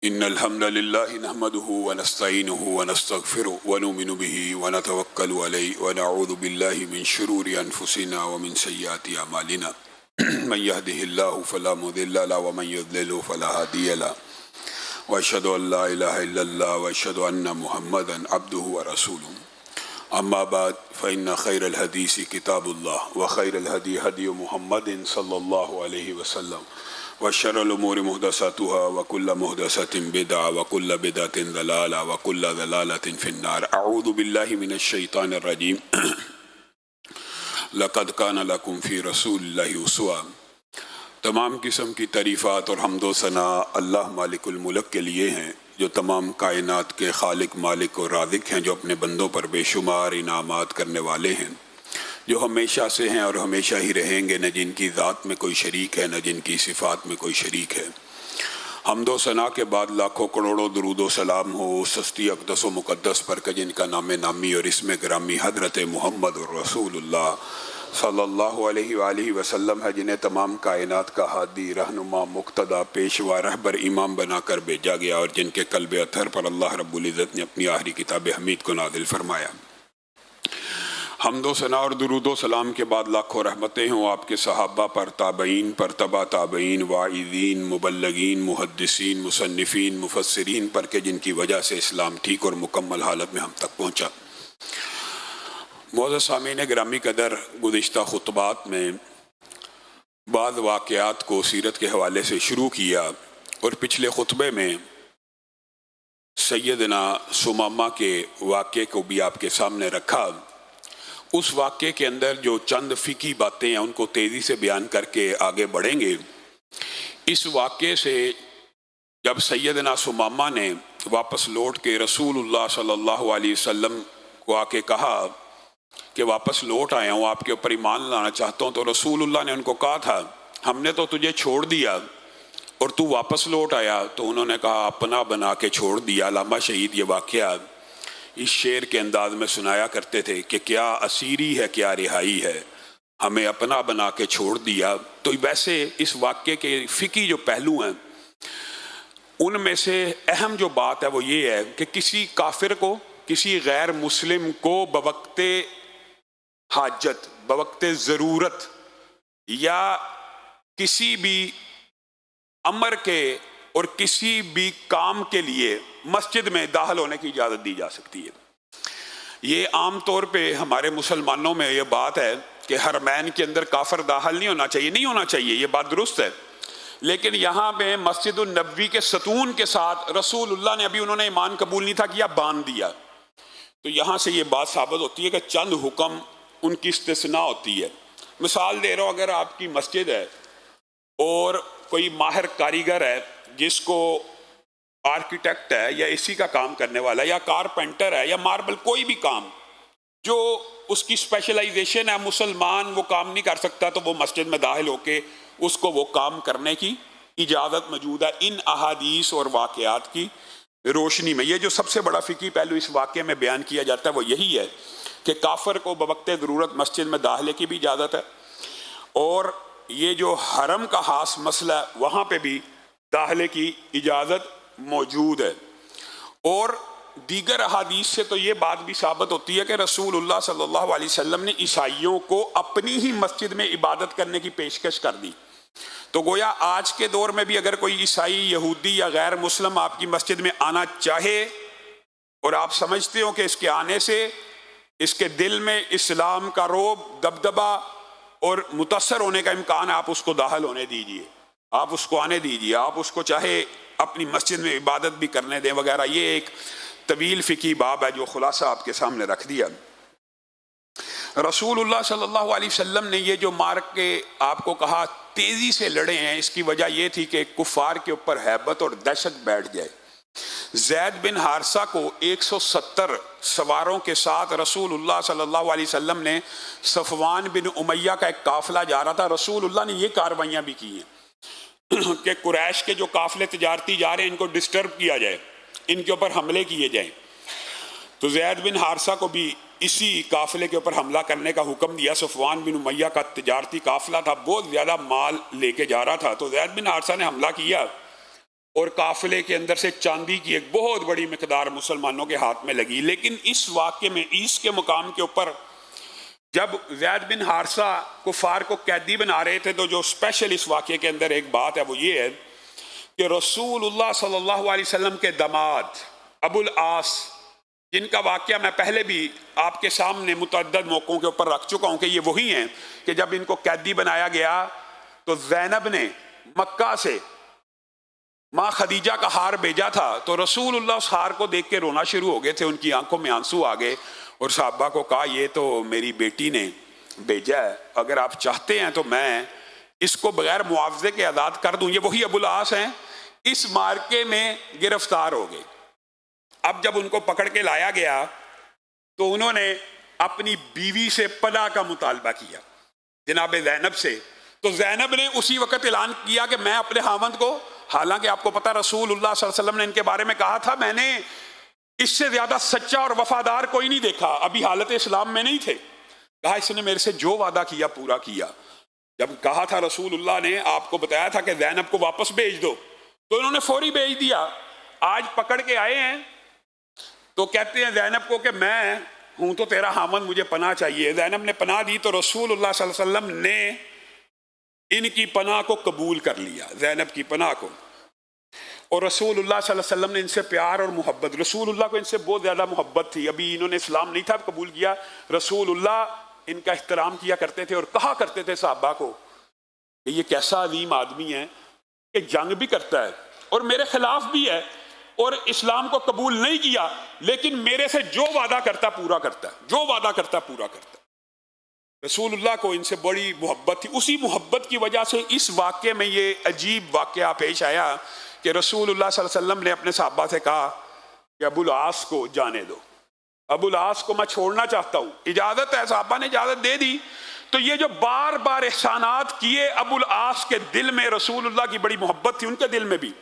إن الحمد لله نحمده ونستعينه ونستغفره ونؤمن به ونتوكل عليه ونعوذ بالله من شرور أنفسنا ومن سيئات أعمالنا من يهده الله فلا مضل له ومن يضلل فلا هادي له وأشهد أن لا إله إلا الله وأشهد أن محمدا عبده ورسوله أما بعد فإن خير الحديث كتاب الله وخير الهدي هدي محمد صلى الله عليه وسلم وشر الأمور محدثاتها وكل محدثة بدعة وكل بدعة ضلالة وكل ضلالة في النار. أعوذ بالله من الشيطان الرجيم. لقد كان لكم في رسول الله أسوة. تمام قسم کی تعریفات اور حمد و ثنا اللہ مالک الملک کے لیے ہیں جو تمام کائنات کے خالق مالک اور رازق ہیں، جو اپنے بندوں پر بے شمار انعامات کرنے والے ہیں، جو ہمیشہ سے ہیں اور ہمیشہ ہی رہیں گے، نہ جن کی ذات میں کوئی شریک ہے نہ جن کی صفات میں کوئی شریک ہے۔ حمد و ثنا کے بعد لاکھوں کروڑوں درود و سلام ہو اس ہستی اقدس و مقدس پر کہ جن کا نام نامی اور اسم گرامی حضرت محمد رسول اللہ صلی اللہ علیہ وآلہ وسلم ہے، جنہیں تمام کائنات کا ہادی، رہنما، مقتدا، پیشوا، رہبر، امام بنا کر بھیجا گیا، اور جن کے قلب اطہر پر اللہ رب العزت نے اپنی آخری کتاب حمید کو نازل فرمایا۔ حمد و ثنا اور درود و سلام کے بعد لاکھوں رحمتیں ہوں آپ کے صحابہ پر، تابعین پر، تبع تابعین، واعظین، مبلغین، محدثین، مصنفین، مفسرین پر کہ جن کی وجہ سے اسلام ٹھیک اور مکمل حالت میں ہم تک پہنچا۔ معزز سامعین گرامی قدر، گزشتہ خطبات میں بعض واقعات کو سیرت کے حوالے سے شروع کیا، اور پچھلے خطبے میں سیدنا ثمامہ کے واقعے کو بھی آپ کے سامنے رکھا۔ اس واقعے کے اندر جو چند فقہی باتیں ہیں ان کو تیزی سے بیان کر کے آگے بڑھیں گے۔ اس واقعے سے جب سیدنا ثمامہ نے واپس لوٹ کے رسول اللہ صلی اللہ علیہ وسلم کو آ کے کہا کہ واپس لوٹ آیا ہوں، آپ کے اوپر ایمان لانا چاہتا ہوں، تو رسول اللہ نے ان کو کہا تھا ہم نے تو تجھے چھوڑ دیا اور تو واپس لوٹ آیا، تو انہوں نے کہا اپنا بنا کے چھوڑ دیا۔ علامہ شہید یہ واقعہ اس شعر کے انداز میں سنایا کرتے تھے کہ کیا اسیری ہے کیا رہائی ہے، ہمیں اپنا بنا کے چھوڑ دیا۔ تو ویسے اس واقعے کے فقہی جو پہلو ہیں ان میں سے اہم جو بات ہے وہ یہ ہے کہ کسی کافر کو، کسی غیر مسلم کو بوقت حاجت، بوقت ضرورت یا کسی بھی امر کے اور کسی بھی کام کے لیے مسجد میں داخل ہونے کی اجازت دی جا سکتی ہے۔ یہ عام طور پہ ہمارے مسلمانوں میں یہ بات ہے کہ حرمین کے اندر کافر داخل نہیں ہونا چاہیے، نہیں ہونا چاہیے، یہ بات درست ہے، لیکن یہاں پہ مسجد النبوی کے ستون کے ساتھ رسول اللہ نے، ابھی انہوں نے ایمان قبول نہیں تھا کیا، باندھ دیا۔ تو یہاں سے یہ بات ثابت ہوتی ہے کہ چند حکم ان کی استثناء ہوتی ہے۔ مثال دے رہا ہوں، اگر آپ کی مسجد ہے اور کوئی ماہر کاریگر ہے جس کو آرکیٹیکٹ ہے یا اسی کا کام کرنے والا ہے یا کارپینٹر ہے یا ماربل، کوئی بھی کام جو اس کی اسپیشلائزیشن ہے، مسلمان وہ کام نہیں کر سکتا، تو وہ مسجد میں داخل ہو کے اس کو وہ کام کرنے کی اجازت موجود ہے۔ ان احادیث اور واقعات کی روشنی میں یہ جو سب سے بڑا فقہی پہلو اس واقعے میں بیان کیا جاتا ہے وہ یہی ہے کہ کافر کو بوقت ضرورت مسجد میں داخلے کی بھی اجازت ہے، اور یہ جو حرم کا خاص مسئلہ ہے وہاں پہ بھی داخلے کی اجازت موجود ہے۔ اور دیگر احادیث سے تو یہ بات بھی ثابت ہوتی ہے کہ رسول اللہ صلی اللہ علیہ وسلم نے عیسائیوں کو اپنی ہی مسجد میں عبادت کرنے کی پیشکش کر دی۔ تو گویا آج کے دور میں بھی اگر کوئی عیسائی، یہودی یا غیر مسلم آپ کی مسجد میں آنا چاہے اور آپ سمجھتے ہو کہ اس کے آنے سے اس کے دل میں اسلام کا رعب، دبدبہ اور متاثر ہونے کا امکان ہے، آپ اس کو داخل ہونے دیجئے، آپ اس کو آنے دیجئے، آپ اس کو چاہے اپنی مسجد میں عبادت بھی کرنے دیں وغیرہ۔ یہ ایک طویل فقہی باب ہے جو خلاصہ آپ کے سامنے رکھ دیا۔ رسول اللہ صلی اللہ علیہ وسلم نے یہ جو مار کے آپ کو کہا تیزی سے لڑے ہیں، اس کی وجہ یہ تھی کہ کفار کے اوپر ہیبت اور دہشت بیٹھ جائے۔ زید بن حارثہ کو 170 سواروں کے ساتھ رسول اللہ صلی اللہ علیہ وسلم نے، صفوان بن امیہ کا ایک قافلہ جا رہا تھا، رسول اللہ نے یہ کاروائیاں بھی کی ہیں کہ قریش کے جو قافلے تجارتی جا رہے ہیں ان کو ڈسٹرب کیا جائے، ان کے اوپر حملے کیے جائیں۔ تو زید بن حارثہ کو بھی اسی قافلے کے اوپر حملہ کرنے کا حکم دیا۔ صفوان بن امیہ کا تجارتی قافلہ تھا، بہت زیادہ مال لے کے جا رہا تھا، تو زید بن حارثہ نے حملہ کیا اور قافلے کے اندر سے چاندی کی ایک بہت بڑی مقدار مسلمانوں کے ہاتھ میں لگی۔ لیکن اس واقعے میں عیس کے مقام کے اوپر جب زید بن حارثہ کفار کو قیدی بنا رہے تھے، تو جو اسپیشل اس واقعے کے اندر ایک بات ہے وہ یہ ہے کہ رسول اللہ صلی اللہ علیہ وسلم کے داماد ابو العاص، جن کا واقعہ میں پہلے بھی آپ کے سامنے متعدد موقعوں کے اوپر رکھ چکا ہوں کہ یہ وہی ہیں کہ جب ان کو قیدی بنایا گیا تو زینب نے مکہ سے ماں خدیجہ کا ہار بھیجا تھا، تو رسول اللہ اس ہار کو دیکھ کے رونا شروع ہو گئے تھے، ان کی آنکھوں میں آنسو آ گئے اور صحابہ کو کہا یہ تو میری بیٹی نے بھیجا ہے، اگر آپ چاہتے ہیں تو میں اس کو بغیر معاوضے کے آزاد کر دوں۔ یہ وہی ابو العاص ہیں، اس مارکے میں گرفتار ہو گئے۔ اب جب ان کو پکڑ کے لایا گیا تو انہوں نے اپنی بیوی سے پناہ کا مطالبہ کیا، جناب زینب سے، تو زینب نے اسی وقت اعلان کیا کہ میں اپنے خاوند کو، حالانکہ آپ کو پتہ رسول اللہ صلی اللہ علیہ وسلم نے ان کے بارے میں کہا تھا میں نے اس سے زیادہ سچا اور وفادار کوئی نہیں دیکھا، ابھی حالت اسلام میں نہیں تھے، کہا اس نے میرے سے جو وعدہ کیا پورا کیا۔ جب کہا تھا رسول اللہ نے آپ کو بتایا تھا کہ زینب کو واپس بھیج دو، تو انہوں نے فوری بھیج دیا۔ آج پکڑ کے آئے ہیں تو کہتے ہیں زینب کو کہ میں ہوں تو تیرا خاوند، مجھے پناہ چاہیے۔ زینب نے پناہ دی تو رسول اللہ صلی اللہ علیہ وسلم نے ان کی پناہ کو قبول کر لیا، زینب کی پناہ کو، اور رسول اللہ صلی اللہ علیہ وسلم نے ان سے پیار اور محبت، رسول اللہ کو ان سے بہت زیادہ محبت تھی، ابھی انہوں نے اسلام نہیں تھا قبول کیا، رسول اللہ ان کا احترام کیا کرتے تھے اور کہا کرتے تھے صحابہ کو کہ یہ کیسا عظیم آدمی ہے کہ جنگ بھی کرتا ہے اور میرے خلاف بھی ہے اور اسلام کو قبول نہیں کیا، لیکن میرے سے جو وعدہ کرتا پورا کرتا ہے، جو وعدہ کرتا پورا کرتا ہے۔ رسول اللہ کو ان سے بڑی محبت تھی، اسی محبت کی وجہ سے اس واقعے میں یہ عجیب واقعہ پیش آیا کہ رسول اللہ صلی اللہ علیہ وسلم نے اپنے صحابہ سے کہا کہ ابو العاص کو جانے دو، ابو العاص کو میں چھوڑنا چاہتا ہوں، اجازت ہے، صحابہ نے اجازت دے دی۔ تو یہ جو بار بار احسانات کیے ابو العاص کے دل میں رسول اللہ کی بڑی محبت تھی، ان کے دل میں بھی،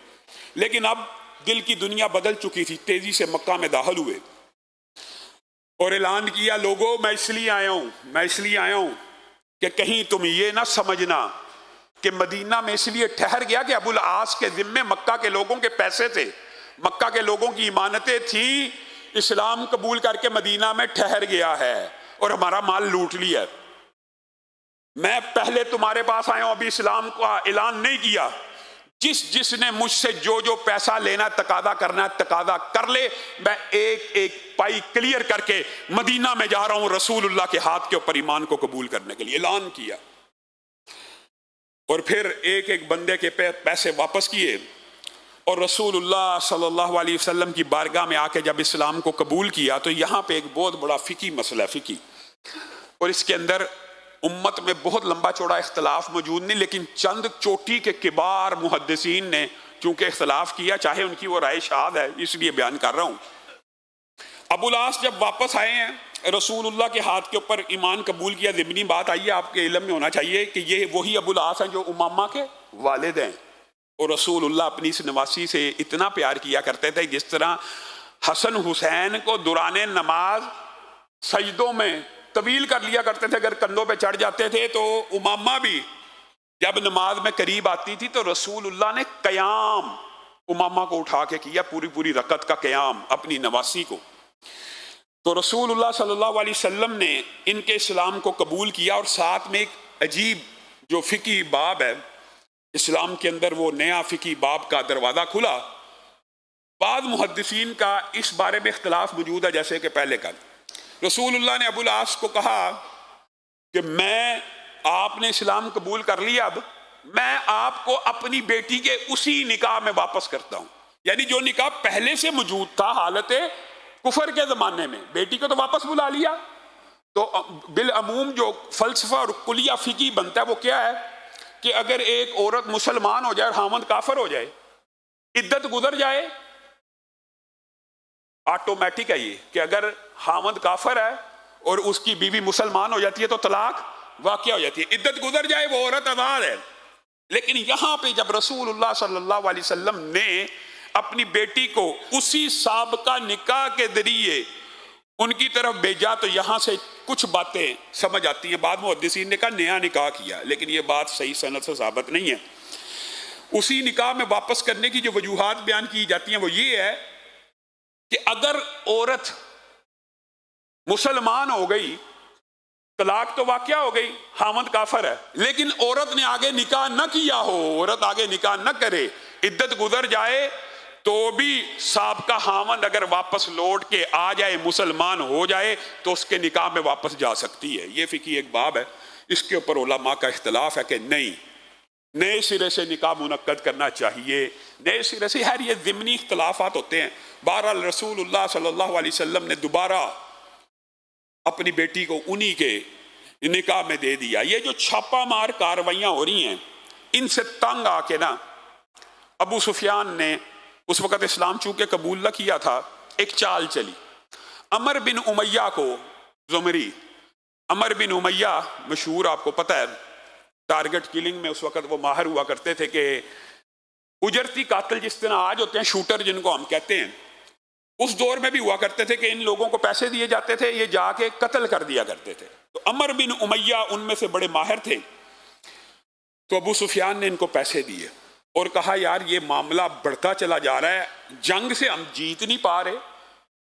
لیکن اب دل کی دنیا بدل چکی تھی، تیزی سے مکہ میں داخل ہوئے اور اعلان کیا لوگوں میں اس لیے آیا ہوں کہ کہیں تم یہ نہ سمجھنا کہ مدینہ میں اس لیے ٹھہر گیا کہ ابو العاص کے ذمے مکہ کے لوگوں کے پیسے تھے، مکہ کے لوگوں کی امانتیں تھیں، اسلام قبول کر کے مدینہ میں ٹھہر گیا ہے اور ہمارا مال لوٹ لیا۔ میں پہلے تمہارے پاس آیا ہوں، ابھی اسلام کا اعلان نہیں کیا، جس نے مجھ سے جو پیسہ لینا تقاضا کرنا ہے تقاضا کر لے، میں ایک ایک پائی کلیئر کر کے مدینہ میں جا رہا ہوں رسول اللہ کے ہاتھ کے اوپر ایمان کو قبول کرنے کے لیے، اعلان کیا۔ اور پھر ایک ایک بندے کے پیسے واپس کیے اور رسول اللہ صلی اللہ علیہ وسلم کی بارگاہ میں آ کے جب اسلام کو قبول کیا تو یہاں پہ ایک بہت بڑا فقہی مسئلہ ہے، فقہی، اور اس کے اندر امت میں بہت لمبا چوڑا اختلاف موجود نہیں، لیکن چند چوٹی کے کبار محدثین نے چونکہ اختلاف کیا، چاہے ان کی وہ رائے شاذ ہے اس لیے بیان کر رہا ہوں۔ ابو العاص جب واپس آئے ہیں رسول اللہ کے ہاتھ کے اوپر ایمان قبول کیا، ضمنی بات آئی ہے آپ کے علم میں ہونا چاہیے کہ یہ وہی ابو العاص ہیں جو امامہ کے والد ہیں، اور رسول اللہ اپنی اس نواسی سے اتنا پیار کیا کرتے تھے جس طرح حسن حسین کو دوران نماز سجدوں میں طویل کر لیا کرتے تھے، اگر کندھوں پہ چڑھ جاتے تھے، تو امامہ بھی جب نماز میں قریب آتی تھی تو رسول اللہ نے قیام امامہ کو اٹھا کے کیا، پوری رکعت کا قیام اپنی نواسی کو۔ تو رسول اللہ صلی اللہ علیہ وسلم نے ان کے اسلام کو قبول کیا، اور ساتھ میں ایک عجیب جو فقہی باب ہے اسلام کے اندر، وہ نیا فقہی باب کا دروازہ کھلا۔ بعض محدثین کا اس بارے میں اختلاف موجود ہے، جیسے کہ پہلے کا رسول اللہ نے ابو العاص کو کہا کہ آپ نے اسلام قبول کر لیا، اب میں آپ کو اپنی بیٹی کے اسی نکاح میں واپس کرتا ہوں، یعنی جو نکاح پہلے سے موجود تھا حالت کفر کے زمانے میں بیٹی کو تو واپس بلا لیا، تو بالعموم جو فلسفہ اور کلیہ فقہی بنتا ہے وہ کیا ہے کہ اگر ایک عورت مسلمان ہو جائے اور خاوند کافر ہو جائے، عدت گزر جائے، آٹومیٹک ہے یہ کہ اگر خاوند کافر ہے اور اس کی بیوی مسلمان ہو جاتی ہے تو طلاق واقع ہو جاتی ہے، عدت گزر جائے وہ عورت آزاد ہے۔ لیکن یہاں پہ جب رسول اللہ صلی اللہ علیہ وسلم نے اپنی بیٹی کو اسی سابقہ نکاح کے ذریعے ان کی طرف بھیجا تو یہاں سے کچھ باتیں سمجھ آتی ہیں۔ بعد محدثین نے کہا نیا نکاح کیا، لیکن یہ بات صحیح سند سے ثابت نہیں ہے۔ اسی نکاح میں واپس کرنے کی جو وجوہات بیان کی جاتی ہیں وہ یہ ہے کہ اگر عورت مسلمان ہو گئی، طلاق تو واقع ہو گئی، خاوند کافر ہے، لیکن عورت نے آگے نکاح نہ کیا ہو، عورت آگے نکاح نہ کرے، عدت گزر جائے، تو بھی سابقہ خاوند اگر واپس لوٹ کے آ جائے، مسلمان ہو جائے، تو اس کے نکاح میں واپس جا سکتی ہے۔ یہ فقہی ایک باب ہے، اس کے اوپر علماء کا اختلاف ہے کہ نہیں، نئے سرے سے نکاح منعقد کرنا چاہیے، نئے سرے سے۔ ہر یہ ضمنی اختلافات ہوتے ہیں۔ بہرحال رسول اللہ صلی اللہ علیہ وسلم نے دوبارہ اپنی بیٹی کو انہی کے نکاح میں دے دیا۔ یہ جو چھاپا مار کاروائیاں ہو رہی ہیں، ان سے تنگ آ کے نا ابو سفیان نے اس وقت اسلام چونکہ قبول نہ کیا تھا، ایک چال چلی۔ عمر بن امیہ کو زمری، عمر بن امیہ مشہور آپ کو پتہ ہے، ٹارگٹ کلنگ میں اس وقت وہ ماہر ہوا کرتے تھے کہ اجرتی قاتل جس طرح آج ہوتے ہیں، شوٹر جن کو ہم کہتے ہیں، اس دور میں بھی ہوا کرتے تھے کہ ان لوگوں کو پیسے دیے جاتے تھے، یہ جا کے قتل کر دیا کرتے تھے۔ تو عمر بن امیہ ان میں سے بڑے ماہر تھے، تو ابو سفیان نے ان کو پیسے دیے اور کہا یار یہ معاملہ بڑھتا چلا جا رہا ہے، جنگ سے ہم جیت نہیں پا رہے،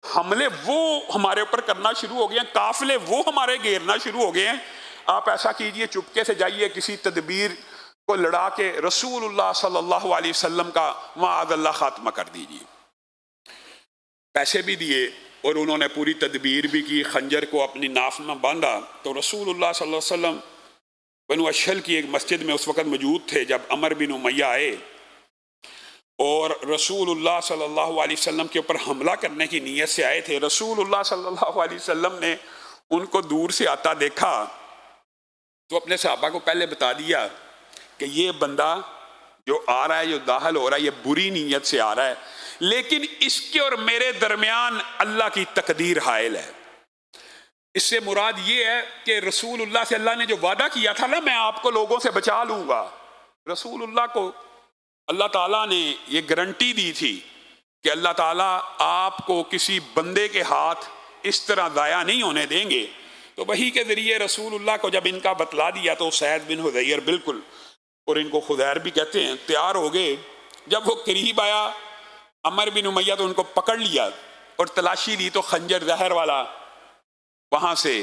حملے وہ ہمارے اوپر کرنا شروع ہو گئے ہیں، قافلے وہ ہمارے گھیرنا شروع ہو گئے ہیں، آپ ایسا کیجئے چپکے سے جائیے کسی تدبیر کو لڑا کے رسول اللہ صلی اللہ علیہ وسلم کا معاذ اللہ خاتمہ کر دیجئے۔ پیسے بھی دیے اور انہوں نے پوری تدبیر بھی کی، خنجر کو اپنی ناف میں باندھا۔ تو رسول اللہ صلی اللہ علیہ وسلم بنو اشہل کی ایک مسجد میں اس وقت موجود تھے جب عمر بن امیہ آئے اور رسول اللہ صلی اللہ علیہ وسلم کے اوپر حملہ کرنے کی نیت سے آئے تھے۔ رسول اللہ صلی اللہ علیہ وسلم نے ان کو دور سے آتا دیکھا تو اپنے صحابہ کو پہلے بتا دیا کہ یہ بندہ جو آ رہا ہے، جو داخل ہو رہا ہے، یہ بری نیت سے آ رہا ہے، لیکن اس کے اور میرے درمیان اللہ کی تقدیر حائل ہے۔ اس سے مراد یہ ہے کہ رسول اللہ سے اللہ نے جو وعدہ کیا تھا نا، میں آپ کو لوگوں سے بچا لوں گا، رسول اللہ کو اللہ تعالیٰ نے یہ گارنٹی دی تھی کہ اللہ تعالیٰ آپ کو کسی بندے کے ہاتھ اس طرح ضائع نہیں ہونے دیں گے۔ تو وحی کے ذریعے رسول اللہ کو جب ان کا بتلا دیا تو سعید بن حضیر بالکل، اور ان کو خدیر بھی کہتے ہیں، تیار ہو گئے۔ جب وہ قریب آیا عمر بن امیہ تو ان کو پکڑ لیا اور تلاشی لی تو خنجر زہر والا وہاں سے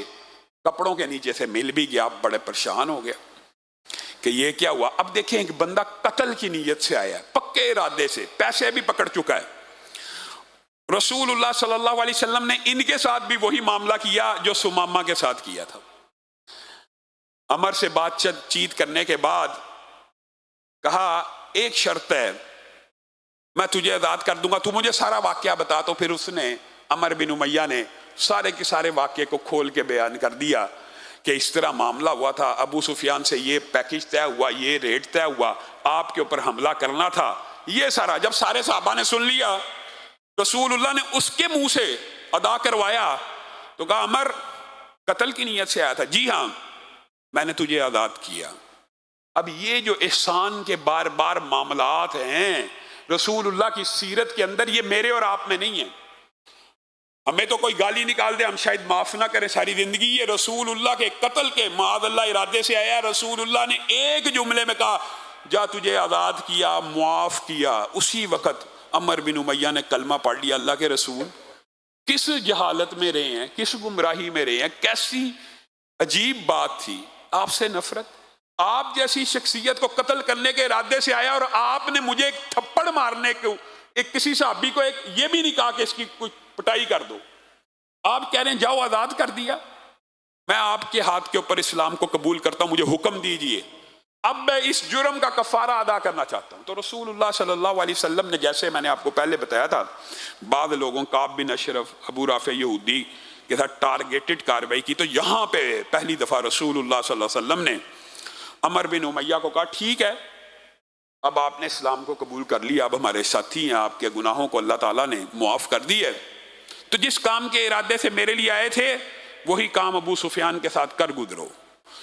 کپڑوں کے نیچے سے مل بھی گیا۔ بڑے پریشان ہو گیا کہ یہ کیا ہوا۔ اب دیکھیں کہ بندہ قتل کی نیت سے آیا ہے، پکے ارادے سے، پیسے بھی پکڑ چکا ہے۔ رسول اللہ صلی اللہ علیہ وسلم نے ان کے ساتھ بھی وہی معاملہ کیا جو سمامہ کے ساتھ کیا تھا۔ عمر سے بات چیت کرنے کے بعد کہا ایک شرط ہے، میں تجھے آزاد کر دوں گا، تو مجھے سارا واقعہ بتا۔ تو پھر اس نے، عمر بن امیہ نے سارے کے سارے واقعے کو کھول کے بیان کر دیا کہ اس طرح معاملہ ہوا تھا، ابو سفیان سے یہ پیکج طے ہوا، یہ ریٹ طے ہوا، آپ کے اوپر حملہ کرنا تھا، یہ سارا۔ جب سارے صحابہ نے سن لیا، رسول اللہ نے اس کے منہ سے ادا کروایا تو کہا عمر قتل کی نیت سے آیا تھا؟ جی ہاں، میں نے تجھے آزاد کیا۔ اب یہ جو احسان کے بار بار معاملات ہیں رسول اللہ کی سیرت کے اندر، یہ میرے اور آپ میں نہیں ہیں۔ ہمیں تو کوئی گالی نکال دے ہم شاید معاف نہ کریں ساری زندگی، یہ رسول اللہ کے قتل کے معاذ اللہ ارادے سے آیا۔ رسول اللہ نے ایک جملے میں کہا جا تجھے آزاد کیا، معاف کیا۔ اسی وقت عمر بن امیہ نے کلمہ پڑھ لیا۔ اللہ کے رسول کس جہالت میں رہے ہیں، کس گمراہی میں رہے ہیں، کیسی عجیب بات تھی، آپ سے نفرت، آپ جیسی شخصیت کو قتل کرنے کے ارادے سے آیا اور آپ نے مجھے ایک تھپڑ مارنے کو، ایک کسی صحابی کو ایک یہ بھی نہیں کہا کہ اس کی کوئی پٹائی کر دو، آپ کہہ رہے ہیں جاؤ آزاد کر دیا۔ میں آپ کے ہاتھ کے اوپر اسلام کو قبول کرتا ہوں، مجھے حکم دیجئے۔ اب میں اس جرم کا کفارہ ادا کرنا چاہتا ہوں. تو رسول اللہ صلی اللہ علیہ وسلم نے، جیسے میں نے آپ کو پہلے بتایا تھا، بعض لوگوں کعب بن اشرف، ابو رافع یہودی کے ساتھ ٹارگیٹڈ کارروائی کی. تو یہاں پہ پہلی دفعہ رسول اللہ صلی اللہ علیہ وسلم نے عمر بن امیہ کو کہا ٹھیک ہے، اب آپ نے اسلام کو قبول کر لیا، اب ہمارے ساتھی ہیں، آپ کے گناہوں کو اللہ تعالیٰ نے معاف کر دی ہے، تو جس کام کے ارادے سے میرے لیے آئے تھے وہی کام ابو سفیان کے ساتھ کر گزرو.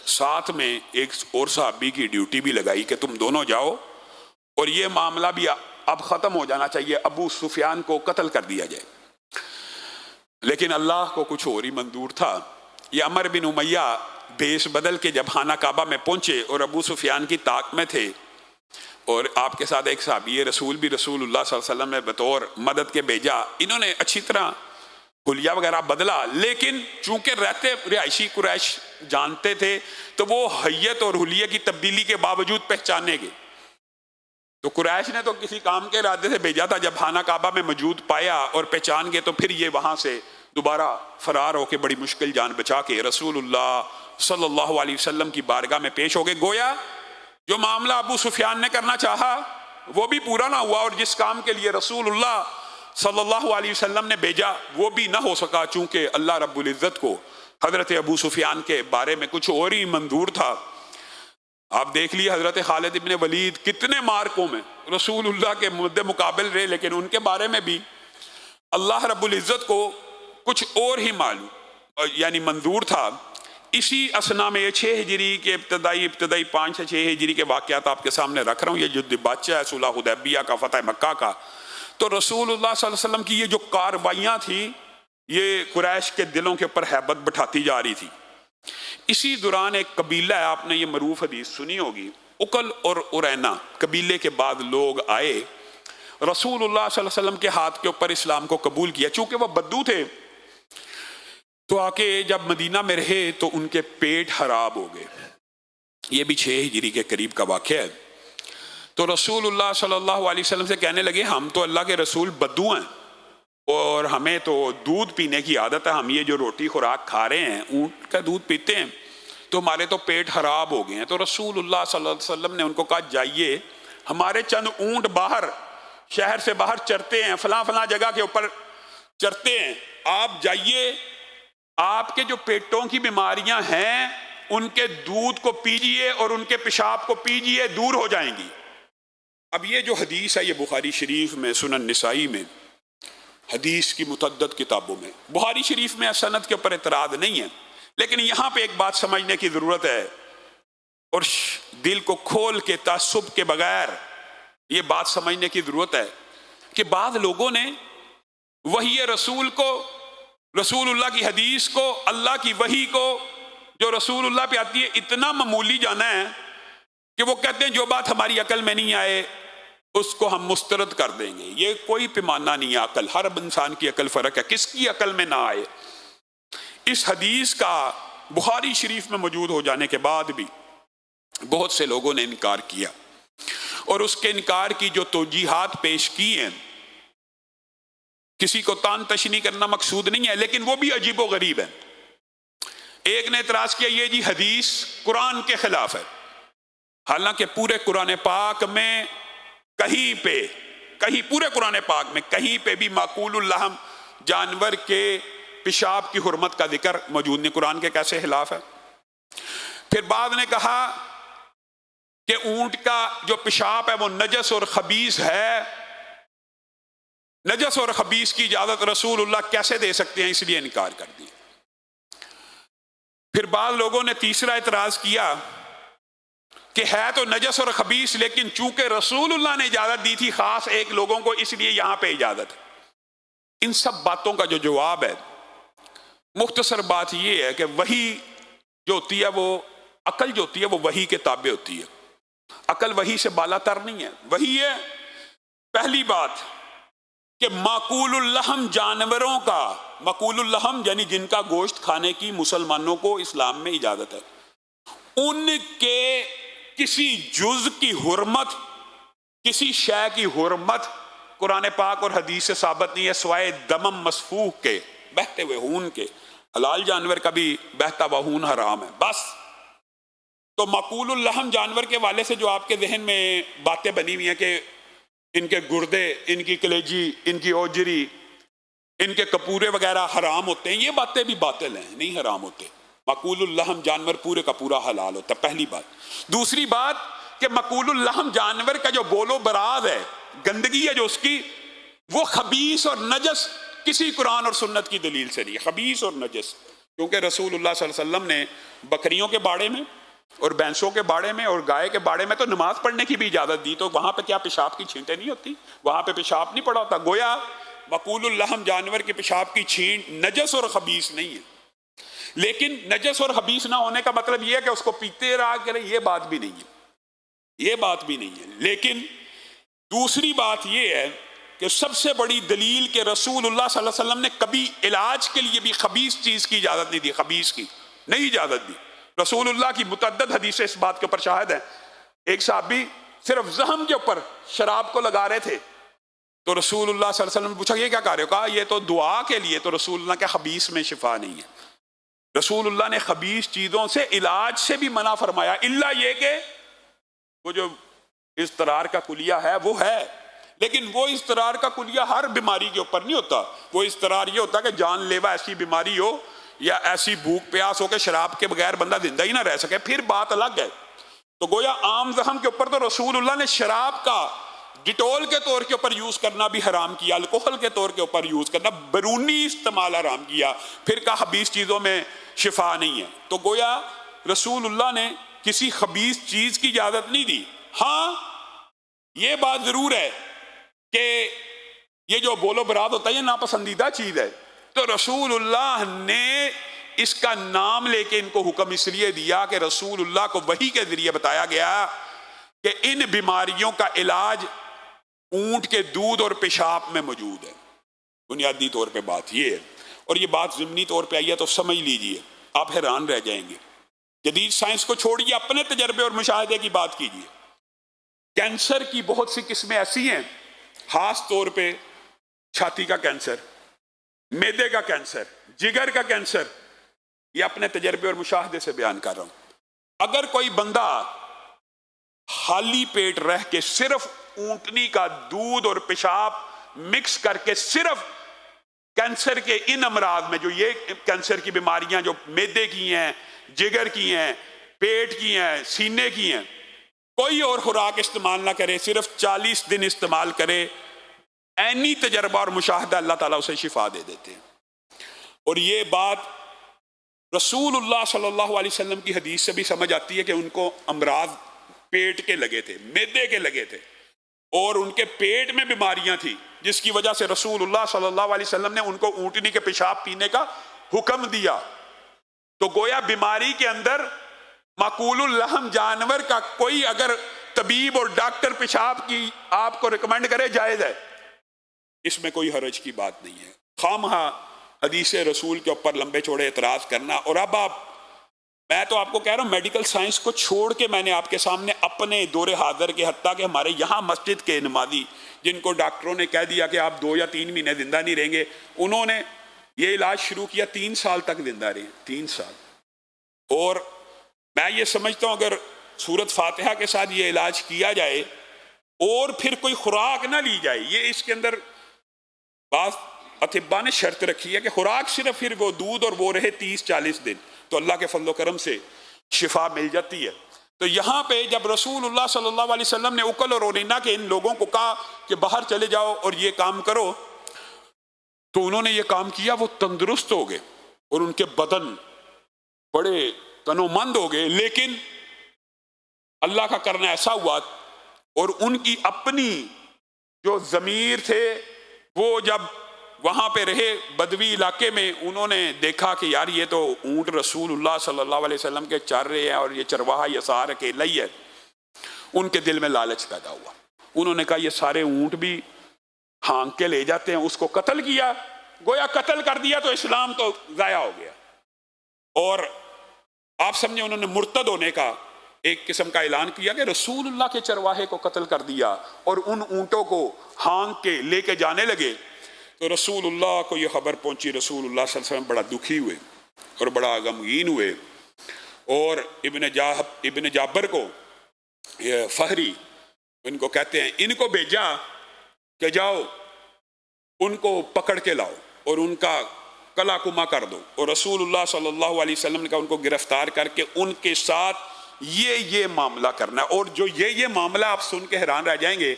ساتھ میں ایک اور صحابی کی ڈیوٹی بھی لگائی کہ تم دونوں جاؤ اور یہ معاملہ بھی اب ختم ہو جانا چاہیے، ابو سفیان کو قتل کر دیا جائے. لیکن اللہ کو کچھ اور ہی منظور تھا. یہ عمر بن امیہ بھیس بدل کے جب خانہ کعبہ میں پہنچے اور ابو سفیان کی طاق میں تھے، اور آپ کے ساتھ ایک صحابی رسول بھی رسول اللہ صلی اللہ علیہ وسلم نے بطور مدد کے بھیجا، انہوں نے اچھی طرح حلیہ وغیرہ بدلا، لیکن چونکہ رہتے رہائشی قریش جانتے تھے تو وہ حیت اور حلیے کی تبدیلی کے باوجود پہچانے گے. تو قریش نے تو کسی کام کے ارادے سے بھیجا تھا، جب خانہ کعبہ میں موجود پایا اور پہچان گئے تو پھر یہ وہاں سے دوبارہ فرار ہو کے بڑی مشکل جان بچا کے رسول اللہ صلی اللہ علیہ وسلم کی بارگاہ میں پیش ہو گئے. گویا جو معاملہ ابو سفیان نے کرنا چاہا وہ بھی پورا نہ ہوا، اور جس کام کے لیے رسول اللہ صلی اللہ علیہ وسلم نے بھیجا وہ بھی نہ ہو سکا، چونکہ اللہ رب العزت کو حضرت ابو سفیان کے بارے میں کچھ اور ہی منظور تھا. آپ دیکھ لیے حضرت خالد ابن ولید کتنے مارکوں میں رسول اللہ کے مد مقابل رہے، لیکن ان کے بارے میں بھی اللہ رب العزت کو کچھ اور ہی معلوم یعنی منظور تھا. اسی اسنا میں 6 ہجری کے ابتدائی 5 سے 6 ہجری کے واقعات آپ کے سامنے رکھ رہا ہوں. یہ جو دباچہ ہے صلح حدیبیہ کا، فتح مکہ کا، تو رسول اللہ صلی اللہ علیہ وسلم کی یہ جو کاروائیاں تھیں یہ قریش کے دلوں کے اوپر ہیبت بٹھاتی جا رہی تھی. اسی دوران ایک قبیلہ ہے، آپ نے یہ معروف حدیث سنی ہوگی، اکل اور ارینا قبیلے کے بعد لوگ آئے، رسول اللہ صلی اللہ علیہ وسلم کے ہاتھ کے اوپر اسلام کو قبول کیا. چونکہ وہ بدو تھے تو آ کے جب مدینہ میں رہے تو ان کے پیٹ خراب ہو گئے. یہ بھی 6 ہجری کے قریب کا واقعہ ہے. تو رسول اللہ صلی اللہ علیہ وسلم سے کہنے لگے ہم تو اللہ کے رسول بدو ہیں اور ہمیں تو دودھ پینے کی عادت ہے، ہم یہ جو روٹی خوراک کھا رہے ہیں اونٹ کا دودھ پیتے ہیں تو ہمارے تو پیٹ خراب ہو گئے ہیں. تو رسول اللہ صلی اللہ علیہ وسلم نے ان کو کہا جائیے، ہمارے چند اونٹ باہر شہر سے باہر چرتے ہیں، فلاں فلاں جگہ کے اوپر چرتے ہیں، آپ جائیے، آپ کے جو پیٹوں کی بیماریاں ہیں ان کے دودھ کو پیجئے اور ان کے پیشاب کو پیجئے، دور ہو جائیں گی. اب یہ جو حدیث ہے یہ بخاری شریف میں، سنن نسائی میں، حدیث کی متعدد کتابوں میں، بخاری شریف میں سند کے اوپر اعتراض نہیں ہے، لیکن یہاں پہ ایک بات سمجھنے کی ضرورت ہے اور دل کو کھول کے تعصب کے بغیر یہ بات سمجھنے کی ضرورت ہے کہ بعض لوگوں نے وحی رسول کو، رسول اللہ کی حدیث کو، اللہ کی وحی کو جو رسول اللہ پہ آتی ہے اتنا معمولی جانا ہے کہ وہ کہتے ہیں جو بات ہماری عقل میں نہیں آئے اس کو ہم مسترد کر دیں گے. یہ کوئی پیمانہ نہیں ہے عقل، ہر انسان کی عقل فرق ہے، کس کی عقل میں نہ آئے. اس حدیث کا بخاری شریف میں موجود ہو جانے کے بعد بھی بہت سے لوگوں نے انکار کیا، اور اس کے انکار کی جو توجیحات پیش کی ہیں، کسی کو تان تشنی کرنا مقصود نہیں ہے، لیکن وہ بھی عجیب و غریب ہے. ایک نے اعتراض کیا یہ جی حدیث قرآن کے خلاف ہے، حالانکہ پورے قرآن پاک میں کہیں پورے قرآن پاک میں کہیں پہ بھی معقول اللحم جانور کے پیشاب کی حرمت کا ذکر موجود نہیں. قرآن کے کیسے خلاف ہے؟ پھر بعد نے کہا کہ اونٹ کا جو پیشاب ہے وہ نجس اور خبیث ہے، نجس اور خبیث کی اجازت رسول اللہ کیسے دے سکتے ہیں، اس لیے انکار کر دیا. پھر بعض لوگوں نے تیسرا اعتراض کیا کہ ہے تو نجس اور خبیث لیکن چونکہ رسول اللہ نے اجازت دی تھی خاص ایک لوگوں کو، اس لیے یہاں پہ اجازت ہے. ان سب باتوں کا جو جواب ہے، مختصر بات یہ ہے کہ وحی جو ہوتی ہے وہ، عقل جو ہوتی ہے وہ وحی کے تابع ہوتی ہے. عقل وحی سے بالا تر نہیں ہے. وحی ہے پہلی بات کہ معقول اللحم جانوروں کا، معقول اللحم یعنی جن کا گوشت کھانے کی مسلمانوں کو اسلام میں اجازت ہے، ان کے کسی جز کی حرمت، کسی شے کی حرمت قرآن پاک اور حدیث سے ثابت نہیں ہے سوائے دمم مسفوح کے، بہتے ہوئے خون کے. حلال جانور کا بھی بہتا ہوا خون حرام ہے. بس تو مقول اللحم جانور کے والے سے جو آپ کے ذہن میں باتیں بنی ہوئی ہیں کہ ان کے گردے، ان کی کلیجی، ان کی اوجری، ان کے کپورے وغیرہ حرام ہوتے ہیں، یہ باتیں بھی باطل ہیں، نہیں حرام ہوتے۔ مقول اللحم جانور پورے کا پورا حلال ہوتا ہے، پہلی بات۔ دوسری بات کہ مقول اللحم جانور کا جو بول و براز ہے، گندگی ہے جو اس کی، وہ خبیث اور نجس کسی قرآن اور سنت کی دلیل سے نہیں ہے، خبیث اور نجس۔ کیونکہ رسول اللہ صلی اللہ علیہ وسلم نے بکریوں کے باڑے میں اور بھینسوں کے باڑے میں اور گائے کے باڑے میں تو نماز پڑھنے کی بھی اجازت دی، تو وہاں پہ کیا پیشاب کی چھینٹیں نہیں ہوتی؟ وہاں پہ پیشاب نہیں پڑا ہوتا؟ گویا مقول اللحم جانور کے پیشاب کی چھینٹ نجس اور خبیث نہیں ہے۔ لیکن نجس اور خبیث نہ ہونے کا مطلب یہ ہے کہ اس کو پیتے رہا کریں، یہ بات بھی نہیں ہے، یہ بات بھی نہیں ہے۔ لیکن دوسری بات یہ ہے کہ سب سے بڑی دلیل کہ رسول اللہ صلی اللہ علیہ وسلم نے کبھی علاج کے لیے بھی خبیث چیز کی اجازت نہیں دی، خبیث کی نہیں اجازت دی۔ رسول اللہ کی متعدد حدیثیں اس بات کے اوپر شاہد ہیں۔ ایک صحابی صرف زخم کے اوپر شراب کو لگا رہے تھے، تو رسول اللہ صلی اللہ علیہ وسلم نے پوچھا یہ کیا کر رہے ہو؟ کہا یہ تو دعا کے لیے۔ تو رسول اللہ کے خبیث میں شفا نہیں ہے۔ رسول اللہ نے خبیث چیزوں سے علاج سے بھی منع فرمایا، الا یہ کہ وہ جو اضطرار کا کلیہ ہے وہ ہے، لیکن وہ اضطرار کا کلیہ ہر بیماری کے اوپر نہیں ہوتا۔ وہ اضطرار یہ ہوتا کہ جان لیوا ایسی بیماری ہو یا ایسی بھوک پیاس ہو کہ شراب کے بغیر بندہ زندہ ہی نہ رہ سکے، پھر بات الگ ہے۔ تو گویا عام زخم کے اوپر تو رسول اللہ نے شراب کا ڈیٹول کے طور کے اوپر یوز کرنا بھی حرام کیا، الکوہل کے طور کے اوپر یوز کرنا، بیرونی استعمال حرام کیا، پھر کا خبیث چیزوں میں شفا نہیں ہے۔ تو گویا رسول اللہ نے کسی خبیث چیز کی اجازت نہیں دی۔ ہاں یہ بات ضرور ہے کہ یہ جو بول و براد ہوتا ہے یہ ناپسندیدہ چیز ہے، تو رسول اللہ نے اس کا نام لے کے ان کو حکم اس لیے دیا کہ رسول اللہ کو وحی کے ذریعے بتایا گیا کہ ان بیماریوں کا علاج اونٹ کے دودھ اور پیشاب میں موجود ہے۔ بنیادی طور پہ بات یہ ہے، اور یہ بات ضمنی طور پہ آئی ہے تو سمجھ لیجئے، آپ حیران رہ جائیں گے۔ جدید سائنس کو چھوڑیے، اپنے تجربے اور مشاہدے کی بات کیجئے۔ کینسر کی بہت سی قسمیں ایسی ہیں، خاص طور پہ چھاتی کا کینسر، معدے کا کینسر، جگر کا کینسر، یہ اپنے تجربے اور مشاہدے سے بیان کر رہا ہوں۔ اگر کوئی بندہ خالی پیٹ رہ کے صرف اونٹنی کا دودھ اور پیشاب مکس کر کے صرف کینسر کے ان امراض میں، جو یہ کینسر کی بیماریاں جو معدے کی ہیں، جگر کی ہیں، پیٹ کی ہیں، سینے کی ہیں، کوئی اور خوراک استعمال نہ کرے، صرف 40 دن استعمال کرے، عینی تجربہ اور مشاہدہ اللہ تعالیٰ اسے شفا دے دیتے ہیں۔ اور یہ بات رسول اللہ صلی اللہ علیہ وسلم کی حدیث سے بھی سمجھ آتی ہے کہ ان کو امراض پیٹ کے لگے تھے، معدے کے لگے تھے، اور ان کے پیٹ میں بیماریاں تھیں، جس کی وجہ سے رسول اللہ صلی اللہ علیہ وسلم نے ان کو اونٹنی کے پیشاب پینے کا حکم دیا۔ تو گویا بیماری کے اندر مقول اللحم جانور کا کوئی اگر طبیب اور ڈاکٹر پیشاب کی آپ کو ریکمینڈ کرے، جائز ہے، اس میں کوئی حرج کی بات نہیں ہے۔ خواہ حدیث رسول کے اوپر لمبے چوڑے اعتراض کرنا، اور اب میں تو آپ کو کہہ رہا ہوں میڈیکل سائنس کو چھوڑ کے میں نے آپ کے سامنے اپنے دور حاضر کے، حتیٰ کہ ہمارے یہاں مسجد کے نمازی جن کو ڈاکٹروں نے کہہ دیا کہ آپ 2 یا 3 مہینے زندہ نہیں رہیں گے، انہوں نے یہ علاج شروع کیا، 3 سال تک زندہ رہے، 3 سال۔ اور میں یہ سمجھتا ہوں اگر سورت فاتحہ کے ساتھ یہ علاج کیا جائے اور پھر کوئی خوراک نہ لی جائے، یہ اس کے اندر بعض اطباء نے شرط رکھی ہے کہ خوراک صرف پھر وہ دودھ اور وہ رہے 30-40 دن، تو اللہ کے فضل و کرم سے شفا مل جاتی ہے۔ تو یہاں پہ جب رسول اللہ صلی اللہ علیہ وسلم نے اکل اور اورینہ کے ان لوگوں کو کہا کہ باہر چلے جاؤ اور یہ کام کرو، تو انہوں نے یہ کام کیا، وہ تندرست ہو گئے اور ان کے بدن بڑے تنومند ہو گئے، لیکن اللہ کا کرنا ایسا ہوا اور ان کی اپنی جو ضمیر تھے وہ جب وہاں پہ رہے بدوی علاقے میں، انہوں نے دیکھا کہ یار یہ تو اونٹ رسول اللہ صلی اللہ علیہ وسلم کے چر رہے ہیں اور یہ چرواہا یسار اکیلا ہی ہے، ان کے دل میں لالچ پیدا ہوا۔ انہوں نے کہا یہ سارے اونٹ بھی ہانک کے لے جاتے ہیں، اس کو قتل کیا، گویا قتل کر دیا تو اسلام تو ضائع ہو گیا۔ اور آپ سمجھیں انہوں نے مرتد ہونے کا ایک قسم کا اعلان کیا کہ رسول اللہ کے چرواہے کو قتل کر دیا، اور ان اونٹوں کو ہانک کے لے کے جانے لگے۔ تو رسول اللہ کو یہ خبر پہنچی، رسول اللہ صلی اللہ علیہ وسلم بڑا دکھی ہوئے اور بڑا غمگین ہوئے، اور ابن جابر کو فہری ان کو کہتے ہیں، ان کو بھیجا کہ جاؤ ان کو پکڑ کے لاؤ اور ان کا کلا کما کر دو، اور رسول اللہ صلی اللہ علیہ وسلم نے کہا ان کو گرفتار کر کے ان کے ساتھ یہ معاملہ کرنا ہے۔ اور جو یہ معاملہ آپ سن کے حیران رہ جائیں گے،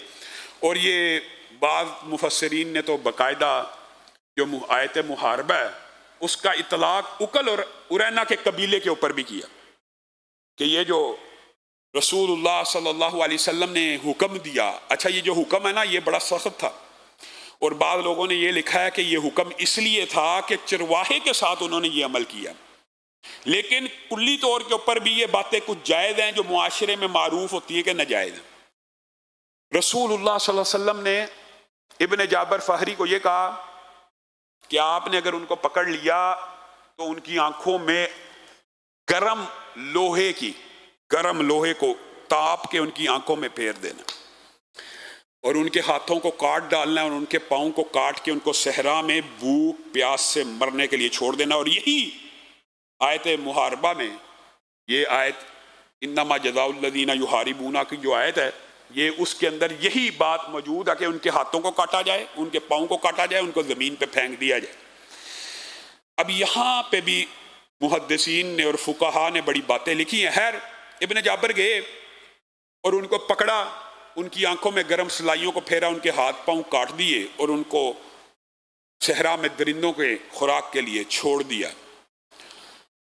اور یہ بعض مفسرین نے تو باقاعدہ جو آیت محاربہ ہے اس کا اطلاق اکل اور ارینا کے قبیلے کے اوپر بھی کیا، کہ یہ جو رسول اللہ صلی اللہ علیہ وسلم نے حکم دیا، اچھا یہ جو حکم ہے نا یہ بڑا سخت تھا، اور بعض لوگوں نے یہ لکھا ہے کہ یہ حکم اس لیے تھا کہ چرواہے کے ساتھ انہوں نے یہ عمل کیا، لیکن کلی طور کے اوپر بھی یہ باتیں کچھ جائز ہیں جو معاشرے میں معروف ہوتی ہے کہ ناجائز ہیں۔ رسول اللہ صلی اللہ علیہ وسلم نے ابن جابر فہری کو یہ کہا کہ آپ نے اگر ان کو پکڑ لیا تو ان کی آنکھوں میں گرم لوہے کو تاپ کے ان کی آنکھوں میں پھیر دینا، اور ان کے ہاتھوں کو کاٹ ڈالنا اور ان کے پاؤں کو کاٹ کے ان کو صحرا میں بھوک پیاس سے مرنے کے لیے چھوڑ دینا۔ اور یہی آیت محاربہ میں یہ آیت انما جزاء الذین یحاربون کی جو آیت ہے، یہ اس کے اندر یہی بات موجود ہے کہ ان کے ہاتھوں کو کاٹا جائے، ان کے پاؤں کو کاٹا جائے، ان کو زمین پہ پھینک دیا جائے۔ اب یہاں پہ بھی محدثین نے اور فقہا نے بڑی باتیں لکھی ہیں۔ خیر ابن جابر گئے اور ان کو پکڑا، ان کی آنکھوں میں گرم سلائیوں کو پھیرا، ان کے ہاتھ پاؤں کاٹ دیے اور ان کو صحرا میں درندوں کے خوراک کے لیے چھوڑ دیا۔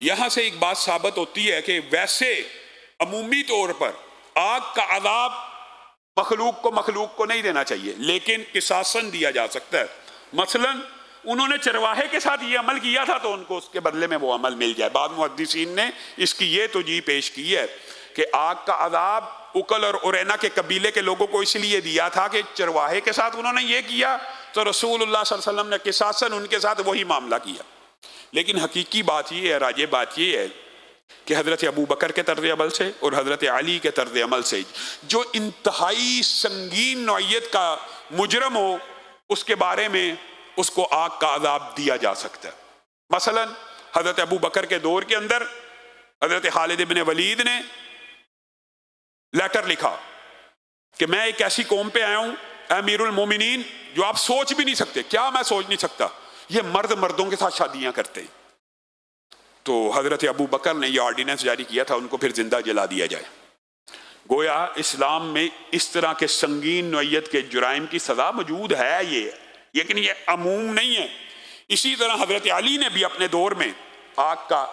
یہاں سے ایک بات ثابت ہوتی ہے کہ ویسے عمومی طور پر آگ کا عذاب مخلوق کو نہیں دینا چاہیے، لیکن قصاصاً دیا جا سکتا ہے۔ مثلا انہوں نے چرواہے کے ساتھ یہ عمل کیا تھا تو ان کو اس کے بدلے میں وہ عمل مل جائے۔ بعض محدثین نے اس کی یہ توجیہ پیش کی ہے کہ آگ کا عذاب اکل اور ارینا کے قبیلے کے لوگوں کو اس لیے دیا تھا کہ چرواہے کے ساتھ انہوں نے یہ کیا تو رسول اللہ صلی اللہ علیہ وسلم نے قصاصاً ان کے ساتھ وہی معاملہ کیا۔ لیکن حقیقی بات یہ ہے، راجع بات یہ ہے کہ حضرت ابو بکر کے طرز عمل سے اور حضرت علی کے طرز عمل سے جو انتہائی سنگین نوعیت کا مجرم ہو اس کے بارے میں اس کو آگ کا عذاب دیا جا سکتا ہے۔ مثلا حضرت ابو بکر کے دور کے اندر حضرت خالد بن ولید نے لیٹر لکھا کہ میں ایک ایسی قوم پہ آیا ہوں امیر المومنین جو آپ سوچ بھی نہیں سکتے۔ کیا میں سوچ نہیں سکتا؟ یہ مردوں کے ساتھ شادیاں کرتے ہیں۔ تو حضرت ابو بکر نے یہ آرڈیننس جاری کیا تھا ان کو پھر زندہ جلا دیا جائے۔ گویا اسلام میں اس طرح کے سنگین نوعیت کے جرائم کی سزا موجود ہے، لیکن یہ عموم نہیں ہے۔ اسی طرح حضرت علی نے بھی اپنے دور میں آگ کا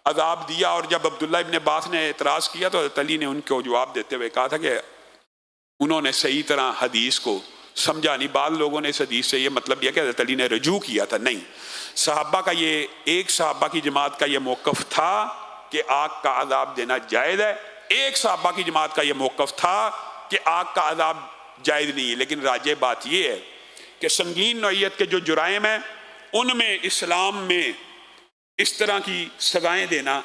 عذاب دیا، اور جب عبداللہ ابن عباس نے اعتراض کیا تو حضرت علی نے ان کو جواب دیتے ہوئے کہا تھا کہ انہوں نے صحیح طرح حدیث کو سمجھا نہیں۔ بعض لوگوں نے اس حدیث سے یہ مطلب لیا کہ حضرت علی نے رجوع کیا تھا، نہیں، صحابہ کا ایک صحابہ کی جماعت کا یہ موقف تھا کہ آگ کا عذاب دینا جائز ہے، ایک صحابہ کی جماعت کا یہ موقف تھا کہ آگ کا عذاب جائز نہیں ہے۔ لیکن راجع بات یہ ہے کہ سنگین نوعیت کے جو جرائم ہیں ان میں اسلام میں اس طرح کی سزائیں دینا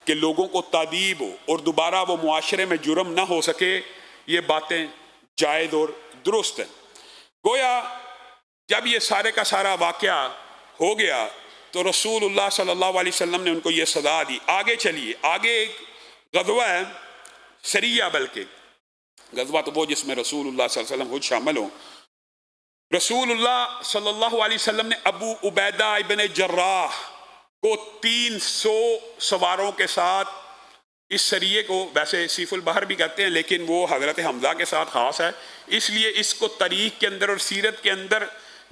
کہ لوگوں کو تادیب ہو اور دوبارہ وہ معاشرے میں جرم نہ ہو سکے، یہ باتیں جائز اور درست ہیں۔ گویا جب یہ سارے کا سارا واقعہ ہو گیا تو رسول اللہ صلی اللہ علیہ وسلم نے ان کو یہ سزا دی۔ آگے چلیے، آگے ایک غزوہ ہے سریہ، بلکہ غزوہ تو وہ جس میں رسول اللہ صلی اللہ علیہ وسلم خود شامل ہوں۔ رسول اللہ صلی اللہ علیہ وسلم نے ابو عبیدہ ابن جراح کو 300 سواروں کے ساتھ اس سریے کو، ویسے سیف البحر بھی کہتے ہیں لیکن وہ حضرت حمزہ کے ساتھ خاص ہے، اس لیے اس کو تاریخ کے اندر اور سیرت کے اندر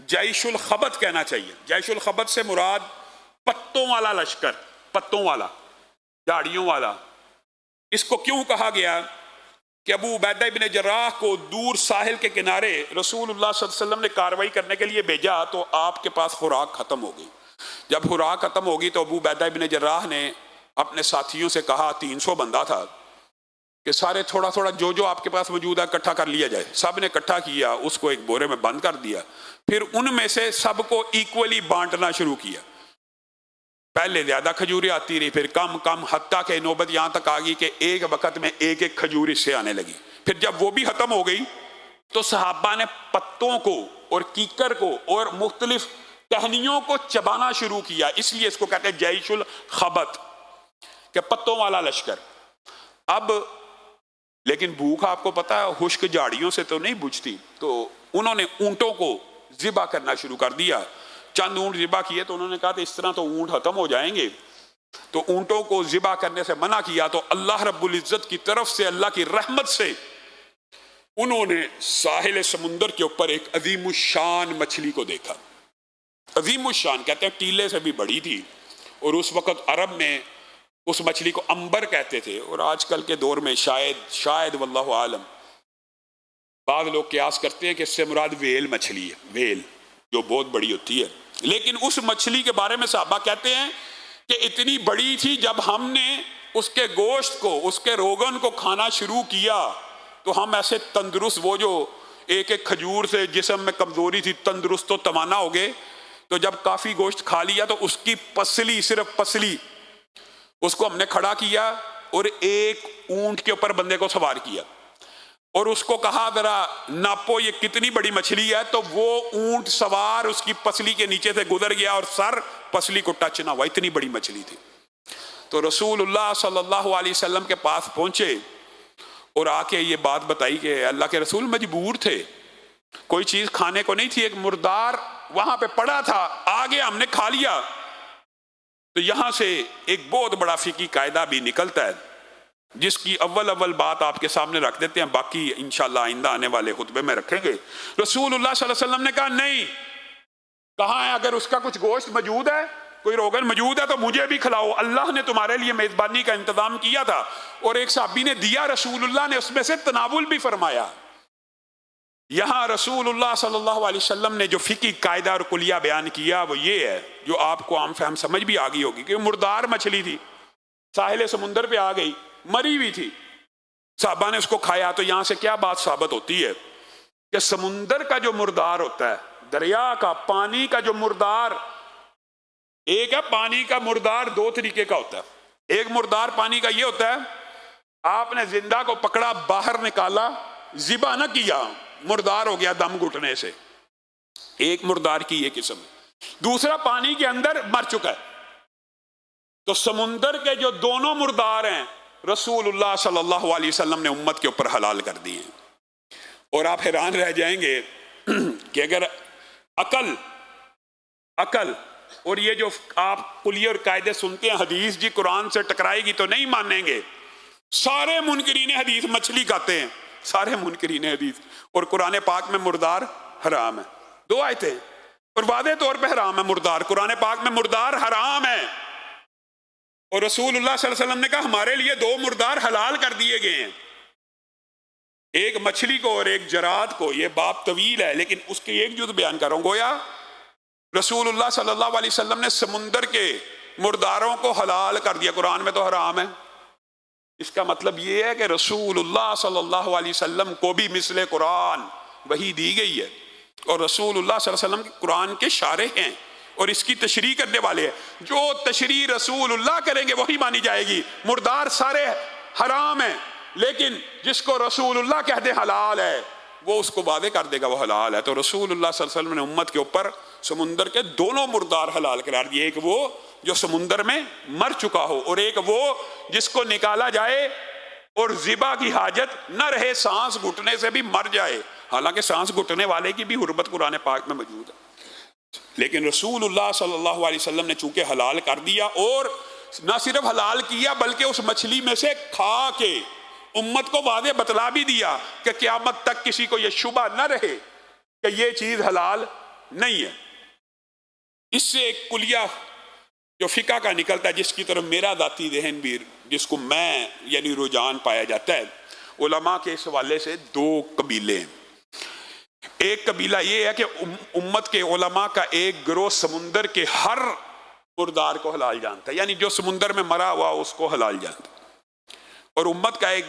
جیش الخبت کہنا چاہیے۔ جیش الخبت سے مراد پتوں والا لشکر، پتوں والا، داڑھیوں والا۔ اس کو کیوں کہا گیا کہ ابو عبیدہ ابن جراح کو دور ساحل کے کنارے رسول اللہ صلی اللہ علیہ وسلم نے کارروائی کرنے کے لیے بھیجا تو آپ کے پاس خوراک ختم ہو گئی۔ جب خوراک ختم ہوگی تو ابو عبیدہ ابن جراح نے اپنے ساتھیوں سے کہا، 300 بندہ تھا، کہ سارے تھوڑا تھوڑا جو آپ کے پاس موجود ہے اکٹھا کر لیا جائے۔ سب نے اکٹھا کیا، اس کو ایک بورے میں بند کر دیا، پھر ان میں سے سب کو ایکولی بانٹنا شروع کیا۔ پہلے زیادہ کھجوریں آتی رہی، پھر کم کم، حتیٰ کہ نوبت یہاں تک آ گئی کہ ایک وقت میں ایک ایک کھجور اس سے آنے لگی۔ پھر جب وہ بھی ختم ہو گئی تو صحابہ نے پتوں کو اور کیکر کو اور مختلف ٹہنیوں کو چبانا شروع کیا، اس لیے اس کو کہتے ہیں جیش الخبت۔ کہ پتوں والا لشکر. اب لیکن بھوک آپ کو پتا ہے خشک جھاڑیوں سے تو نہیں بجھتی، تو انہوں نے اونٹوں کو ذبح کرنا شروع کر دیا. چند اونٹ ذبح کیے تو انہوں نے کہا کہ اس طرح تو اونٹ ختم ہو جائیں گے، تو اونٹوں کو ذبح کرنے سے منع کیا. تو اللہ رب العزت کی طرف سے، اللہ کی رحمت سے، انہوں نے ساحل سمندر کے اوپر ایک عظیم الشان مچھلی کو دیکھا. عظیم الشان کہتے ہیں ٹیلے سے بھی بڑی تھی، اور اس وقت عرب میں اس مچھلی کو امبر کہتے تھے، اور آج کل کے دور میں شاید واللہ عالم بعض لوگ قیاس کرتے ہیں کہ اس سے مراد ویل مچھلی ہے، ویل جو بہت بڑی ہوتی ہے. لیکن اس مچھلی کے بارے میں صحابہ کہتے ہیں کہ اتنی بڑی تھی، جب ہم نے اس کے گوشت کو، اس کے روغن کو کھانا شروع کیا تو ہم ایسے تندرست، وہ جو ایک ایک کھجور سے جسم میں کمزوری تھی، تندرست و توانا ہو گئے. تو جب کافی گوشت کھا لیا تو اس کی پسلی، صرف پسلی، اس کو ہم نے کھڑا کیا اور ایک اونٹ کے اوپر بندے کو سوار کیا اور اس کو کہا ذرا ناپو یہ کتنی بڑی مچھلی ہے. تو وہ اونٹ سوار اس کی پسلی کے نیچے سے گزر گیا اور سر پسلی کو ٹچ نہ ہوا، اتنی بڑی مچھلی تھی. تو رسول اللہ صلی اللہ علیہ وسلم کے پاس پہنچے اور آ کے یہ بات بتائی کہ اللہ کے رسول مجبور تھے، کوئی چیز کھانے کو نہیں تھی، ایک مردار وہاں پہ پڑا تھا، آگے ہم نے کھا لیا. تو یہاں سے ایک بہت بڑا فقہی قاعدہ بھی نکلتا ہے، جس کی اول بات آپ کے سامنے رکھ دیتے ہیں، باقی انشاءاللہ آئندہ آنے والے خطبے میں رکھیں گے. رسول اللہ صلی اللہ علیہ وسلم نے کہا نہیں، کہاں ہے اگر اس کا کچھ گوشت موجود ہے، کوئی روغن موجود ہے تو مجھے بھی کھلاؤ، اللہ نے تمہارے لیے میزبانی کا انتظام کیا تھا. اور ایک صحابی نے دیا، رسول اللہ نے اس میں سے تناول بھی فرمایا. یہاں رسول اللہ صلی اللہ علیہ وسلم نے جو فقہی قاعدہ اور کلیہ بیان کیا وہ یہ ہے، جو آپ کو عام فہم سمجھ بھی آگئی ہوگی، کہ مردار مچھلی تھی، ساحل سمندر پہ آ گئی، مری ہوئی تھی، صحابہ نے اس کو کھایا. تو یہاں سے کیا بات ثابت ہوتی ہے کہ سمندر کا جو مردار ہوتا ہے، دریا کا، پانی کا جو مردار، ایک ہے پانی کا مردار، دو طریقے کا ہوتا ہے. ایک مردار پانی کا یہ ہوتا ہے آپ نے زندہ کو پکڑا، باہر نکالا، ذبح نہ کیا، مردار ہو گیا دم گھٹنے سے، ایک مردار کی یہ قسم. دوسرا پانی کے اندر مر چکا ہے. تو سمندر کے جو دونوں مردار ہیں رسول اللہ صلی اللہ علیہ وسلم نے امت کے اوپر حلال کر دیے. اور آپ حیران رہ جائیں گے کہ اگر عقل اور یہ جو آپ کلیہ اور قاعدے سنتے ہیں، حدیث جی قرآن سے ٹکرائے گی تو نہیں مانیں گے. سارے منکرین حدیث مچھلی کھاتے ہیں، سارے منکرین حدیث، اور قرآن پاک میں مردار حرام ہے. دو آیتیں، اور واضح طور پہ حرام ہے مردار، قرآن پاک میں مردار حرام ہے. اور رسول اللہ صلی اللہ علیہ وسلم نے کہا ہمارے لیے دو مردار حلال کر دیے گئے ہیں، ایک مچھلی کو اور ایک جراد کو. یہ باب طویل ہے لیکن اس کی ایک جز بیان کر رہا ہوں. گویا رسول اللہ صلی اللہ علیہ وسلم نے سمندر کے مرداروں کو حلال کر دیا، قرآن میں تو حرام ہے. اس کا مطلب یہ ہے کہ رسول اللہ صلی اللہ علیہ وسلم کو بھی مثل قرآن وحی دی گئی ہے، اور رسول اللہ صلی اللہ علیہ وسلم قرآن کے شارح ہیں اور اس کی تشریح کرنے والے ہیں. جو تشریح رسول اللہ کریں گے وہی مانی جائے گی. مردار سارے حرام ہیں، لیکن جس کو رسول اللہ کہہ دے حلال ہے وہ اس کو واضح کر دے گا وہ حلال ہے. تو رسول اللہ صلی اللہ علیہ وسلم نے امت کے اوپر سمندر کے دونوں مردار حلال قرار دیے، ایک وہ جو سمندر میں مر چکا ہو، اور ایک وہ جس کو نکالا جائے اور ذبح کی حاجت نہ رہے، سانس گھٹنے سے بھی مر جائے. حالانکہ سانس گھٹنے والے کی بھی حرمت قرآن پاک میں موجود ہے، لیکن رسول اللہ صلی اللہ علیہ وسلم نے چونکہ حلال کر دیا، اور نہ صرف حلال کیا بلکہ اس مچھلی میں سے کھا کے امت کو واضح بتلا بھی دیا کہ قیامت تک کسی کو یہ شبہ نہ رہے کہ یہ چیز حلال نہیں ہے. اس سے ایک کلیہ جو فقہ کا نکلتا ہے، جس کی طرف میرا ذاتی ذہن بھی، جس کو میں یعنی رجحان پایا جاتا ہے، علماء کے اس حوالے سے دو قبیلے ہیں. ایک قبیلہ یہ ہے کہ امت کے علماء کا ایک گروہ سمندر کے ہر مردار کو حلال جانتا ہے، یعنی جو سمندر میں مرا ہوا اس کو حلال جانتا ہے. اور امت کا ایک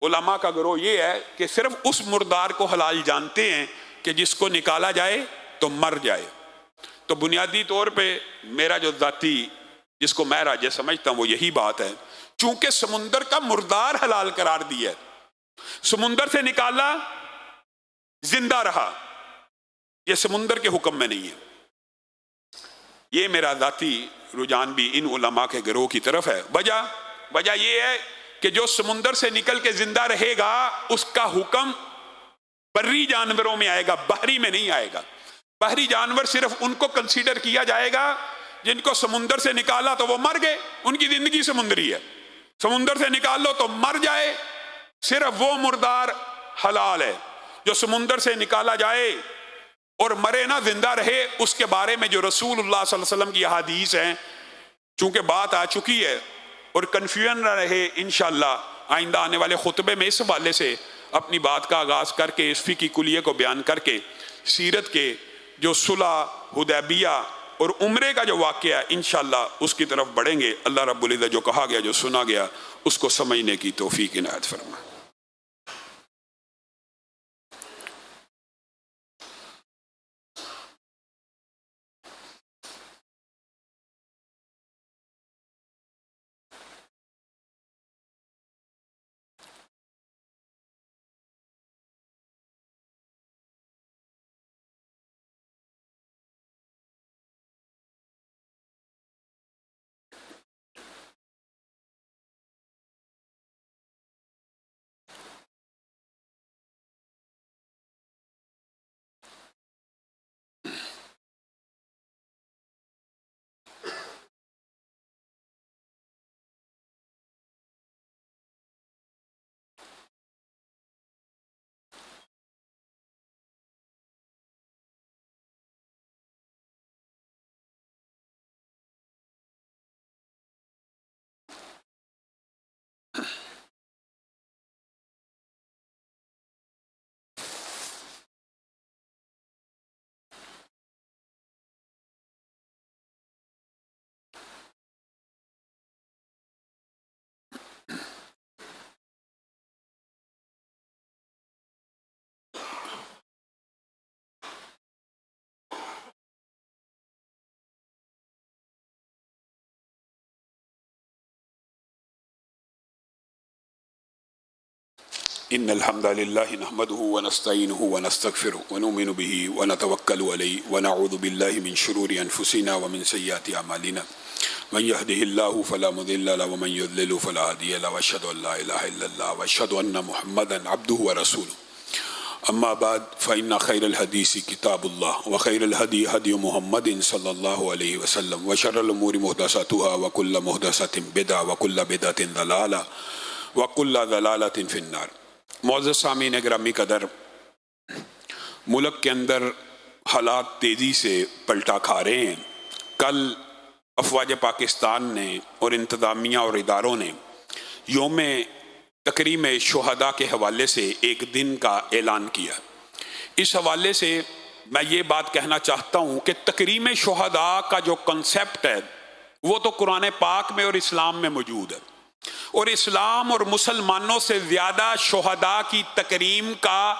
علماء کا گروہ یہ ہے کہ صرف اس مردار کو حلال جانتے ہیں کہ جس کو نکالا جائے تو مر جائے. تو بنیادی طور پہ میرا جو ذاتی، جس کو میں راجح سمجھتا ہوں، وہ یہی بات ہے، چونکہ سمندر کا مردار حلال قرار دیا ہے، سمندر سے نکالا زندہ رہا، یہ سمندر کے حکم میں نہیں ہے. یہ میرا ذاتی رجحان بھی ان علماء کے گروہ کی طرف ہے. وجہ وجہ یہ ہے کہ جو سمندر سے نکل کے زندہ رہے گا اس کا حکم بری جانوروں میں آئے گا، بحری میں نہیں آئے گا۔ بحری جانور صرف ان کو کنسیڈر کیا جائے گا جن کو سمندر سے نکالا تو وہ مر گئے، ان کی زندگی سمندری ہے۔ سمندر سے نکال لو تو مر جائے، صرف وہ مردار حلال ہے۔ جو سمندر سے نکالا جائے اور مرے نہ زندہ رہے، اس کے بارے میں جو رسول اللہ صلی اللہ علیہ وسلم کی احادیث ہیں، چونکہ بات آ چکی ہے اور کنفیوژن نہ رہے، انشاءاللہ آئندہ آنے والے خطبے میں اس حوالے سے اپنی بات کا آغاز کر کے اس فقہی کلیے کو بیان کر کے سیرت کے جو صلح حدیبیہ اور عمرے کا جو واقعہ ہے انشاءاللہ اس کی طرف بڑھیں گے۔ اللہ رب العزت جو کہا گیا، جو سنا گیا، اس کو سمجھنے کی توفیق عنایت فرمائے۔ ان الحمد لله نحمده ونستعينه ونستغفره ونؤمن به ونتوكل عليه ونعوذ بالله من شرور انفسنا ومن سيئات اعمالنا من يهده الله فلا مضل له ومن يضلل فلا هادي له واشهد ان لا اله الا الله واشهد ان محمدا عبده ورسوله اما بعد فان خير الحديث كتاب الله وخير الهدي هدي محمد صلى الله عليه وسلم وشر الامور محدثاتها وكل محدثة بدعة وكل بدعة ضلالة وكل ضلالة في النار۔ معزز سامعین گرامی قدر، ملک کے اندر حالات تیزی سے پلٹا کھا رہے ہیں۔ کل افواج پاکستان نے اور انتظامیہ اور اداروں نے یوم تکریم شہداء کے حوالے سے ایک دن کا اعلان کیا۔ اس حوالے سے میں یہ بات کہنا چاہتا ہوں کہ تکریم شہداء کا جو کنسیپٹ ہے وہ تو قرآن پاک میں اور اسلام میں موجود ہے، اور اسلام اور مسلمانوں سے زیادہ شہداء کی تکریم کا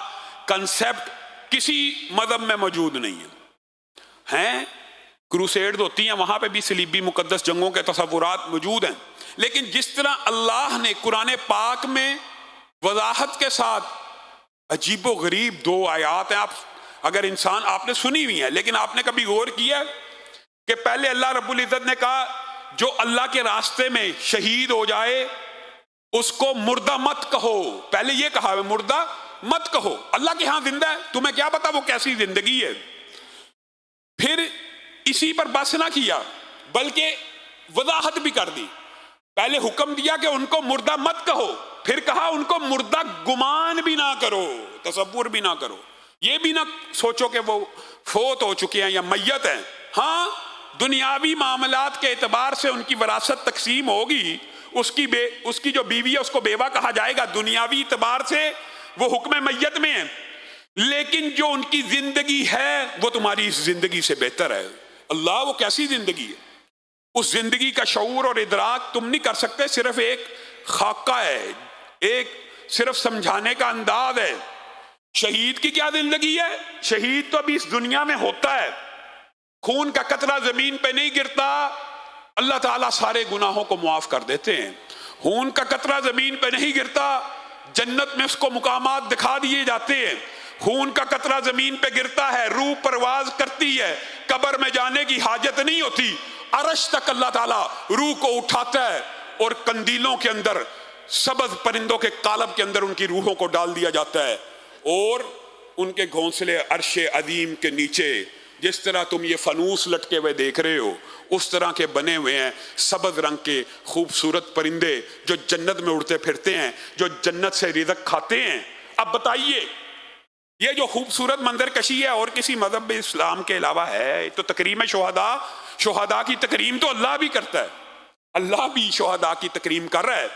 کنسیپٹ کسی مذہب میں موجود نہیں ہے۔ کروسیڈ ہوتی ہیں، وہاں پہ بھی صلیبی مقدس جنگوں کے تصورات موجود ہیں، لیکن جس طرح اللہ نے قرآن پاک میں وضاحت کے ساتھ عجیب و غریب دو آیات ہیں، اگر انسان آپ نے سنی ہوئی ہیں لیکن آپ نے کبھی غور کیا کہ پہلے اللہ رب العزت نے کہا جو اللہ کے راستے میں شہید ہو جائے اس کو مردہ مت کہو۔ پہلے یہ کہا ہے مردہ مت کہو، اللہ کے ہاں زندہ ہے، تمہیں کیا پتا وہ کیسی زندگی ہے۔ پھر اسی پر بس نہ کیا بلکہ وضاحت بھی کر دی۔ پہلے حکم دیا کہ ان کو مردہ مت کہو، پھر کہا ان کو مردہ گمان بھی نہ کرو، تصور بھی نہ کرو، یہ بھی نہ سوچو کہ وہ فوت ہو چکے ہیں یا میت ہیں۔ ہاں دنیاوی معاملات کے اعتبار سے ان کی وراثت تقسیم ہوگی، اس کی جو بیوی ہے اس کو بیوہ کہا جائے گا، دنیاوی اعتبار سے وہ حکم میت میں ہے، لیکن جو ان کی زندگی ہے وہ تمہاری اس زندگی سے بہتر ہے۔ اللہ وہ کیسی زندگی ہے، اس زندگی کا شعور اور ادراک تم نہیں کر سکتے، صرف ایک خاکہ ہے، ایک صرف سمجھانے کا انداز ہے۔ شہید کی کیا زندگی ہے؟ شہید تو ابھی اس دنیا میں ہوتا ہے، خون کا قطرہ زمین پہ نہیں گرتا، اللہ تعالیٰ سارے گناہوں کو معاف کر دیتے ہیں۔ خون کا قطرہ زمین پہ نہیں گرتا، جنت میں اس کو مقامات دکھا دیے جاتے ہیں۔ خون کا قطرہ زمین پہ گرتا ہے، روح پرواز کرتی ہے، قبر میں جانے کی حاجت نہیں ہوتی، عرش تک اللہ تعالیٰ روح کو اٹھاتا ہے اور قندیلوں کے اندر سبز پرندوں کے قالب کے اندر ان کی روحوں کو ڈال دیا جاتا ہے، اور ان کے گھونسلے عرش عظیم کے نیچے جس طرح تم یہ فانوس لٹکے ہوئے دیکھ رہے ہو اس طرح کے بنے ہوئے ہیں سبز رنگ کے خوبصورت پرندے جو جنت میں اڑتے پھرتے ہیں، جو جنت سے رزق کھاتے ہیں۔ اب بتائیے یہ جو خوبصورت منظر کشی ہے اور کسی مذہب اسلام کے علاوہ ہے؟ تو تکریم شہداء کی تکریم تو اللہ بھی کرتا ہے، اللہ بھی شہداء کی تکریم کر رہا ہے۔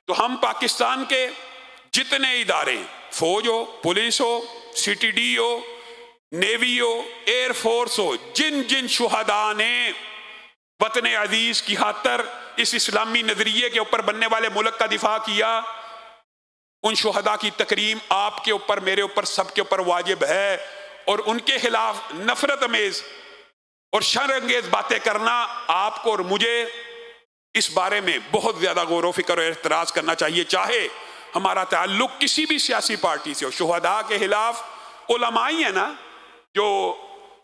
تو ہم پاکستان کے جتنے ادارے، فوج ہو، پولیس ہو، سی ٹی ڈی ہو، نیوی ہو، ایئر فورس ہو، جن جن شہداء نے وطن عزیز کی خاطر اس اسلامی نظریے کے اوپر بننے والے ملک کا دفاع کیا، ان شہداء کی تکریم آپ کے اوپر، میرے اوپر، سب کے اوپر واجب ہے۔ اور ان کے خلاف نفرت امیز اور شر انگیز باتیں کرنا آپ کو اور مجھے اس بارے میں بہت زیادہ غور و فکر اور اعتراض کرنا چاہیے، چاہے ہمارا تعلق کسی بھی سیاسی پارٹی سے ہو۔ شہداء کے خلاف علماء ہی ہیں نا جو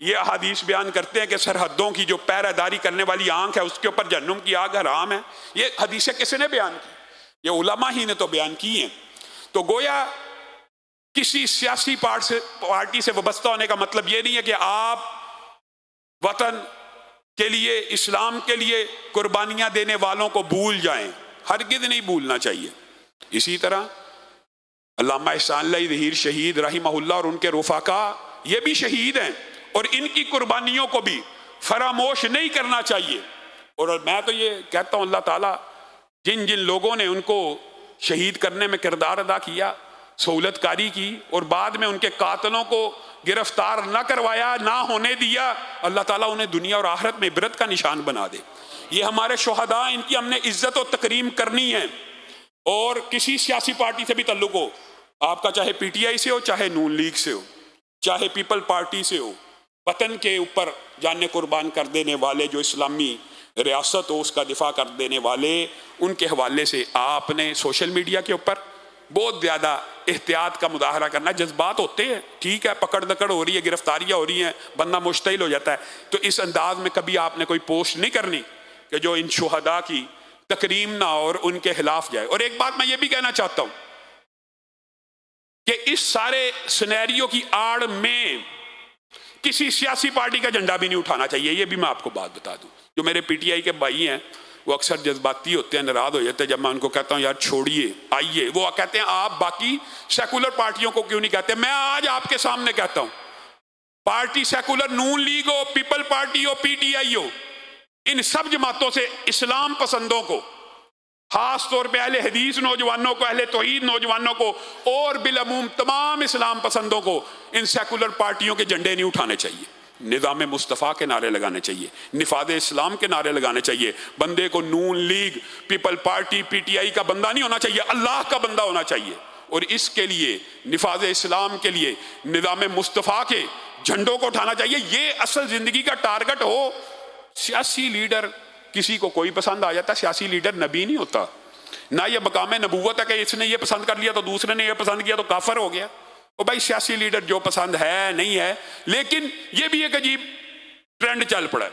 یہ احادیث بیان کرتے ہیں کہ سرحدوں کی جو پہرہ داری کرنے والی آنکھ ہے اس کے اوپر جہنم کی آگ حرام ہے۔ یہ حدیثیں کس نے بیان کی؟ یہ علماء ہی نے تو بیان کی ہیں۔ تو گویا کسی سیاسی پارٹی سے وابستہ ہونے کا مطلب یہ نہیں ہے کہ آپ وطن کے لیے، اسلام کے لیے قربانیاں دینے والوں کو بھول جائیں، ہرگز نہیں بھولنا چاہیے۔ اسی طرح علامہ احسان اللہ ظہیر شہید رحمہ اللہ اور ان کے رفقا یہ بھی شہید ہیں، اور ان کی قربانیوں کو بھی فراموش نہیں کرنا چاہیے۔ اور میں تو یہ کہتا ہوں اللہ تعالیٰ جن جن لوگوں نے ان کو شہید کرنے میں کردار ادا کیا، سہولت کاری کی، اور بعد میں ان کے قاتلوں کو گرفتار نہ کروایا، نہ ہونے دیا، اللہ تعالیٰ انہیں دنیا اور آخرت میں عبرت کا نشان بنا دے۔ یہ ہمارے شہداء، ان کی ہم نے عزت و تکریم کرنی ہے۔ اور کسی سیاسی پارٹی سے بھی تعلق ہو، آپ کا چاہے پی ٹی آئی سے ہو، چاہے نون لیگ سے ہو، چاہے پیپل پارٹی سے ہو، وطن کے اوپر جانیں قربان کر دینے والے، جو اسلامی ریاست ہو اس کا دفاع کر دینے والے، ان کے حوالے سے آپ نے سوشل میڈیا کے اوپر بہت زیادہ احتیاط کا مظاہرہ کرنا۔ جذبات ہوتے ہیں، ٹھیک ہے، پکڑ دکڑ ہو رہی ہے، گرفتاریاں ہو رہی ہیں، بندہ مشتعل ہو جاتا ہے، تو اس انداز میں کبھی آپ نے کوئی پوسٹ نہیں کرنی کہ جو ان شہداء کی تکریم نہ اور ان کے خلاف جائے۔ اور ایک بات میں یہ بھی کہنا چاہتا ہوں کہ اس سارے سینیریو کی آڑ میں کسی سیاسی پارٹی کا جھنڈا بھی نہیں اٹھانا چاہیے۔ یہ بھی میں آپ کو بات بتا دوں، جو میرے پی ٹی آئی کے بھائی ہیں وہ اکثر جذباتی ہوتے ہیں، ناراض ہو جاتے ہیں جب میں ان کو کہتا ہوں یار چھوڑیے، آئیے۔ وہ کہتے ہیں آپ باقی سیکولر پارٹیوں کو کیوں نہیں کہتے؟ میں آج آپ کے سامنے کہتا ہوں، پارٹی سیکولر نون لیگ ہو، پیپل پارٹی ہو، پی ٹی آئی ہو، ان سب جماعتوں سے اسلام پسندوں کو، خاص طور پہ اہل حدیث نوجوانوں کو، اہل توحید نوجوانوں کو، اور بالعموم تمام اسلام پسندوں کو ان سیکولر پارٹیوں کے جھنڈے نہیں اٹھانے چاہیے۔ نظام مصطفیٰ کے نعرے لگانے چاہیے، نفاذ اسلام کے نعرے لگانے چاہیے۔ بندے کو نون league, people party, P T I کا بندہ نہیں ہونا چاہیے، اللہ کا بندہ ہونا چاہیے۔ اور اس کے لیے نفاذ اسلام کے لیے نظام مصطفیٰ کے جھنڈوں کو اٹھانا چاہیے۔ یہ اصل زندگی کا ٹارگٹ ہو۔ سیاسی لیڈر کسی کو کوئی پسند آ جاتا ہے، سیاسی لیڈر نبی نہیں ہوتا، نہ یہ مقام نبوت ہے کہ اس نے یہ پسند کر لیا تو دوسرے نے یہ پسند کیا تو کافر ہو گیا۔ اور بھائی سیاسی لیڈر جو پسند ہے نہیں ہے، لیکن یہ بھی ایک عجیب ٹرینڈ چل پڑا ہے۔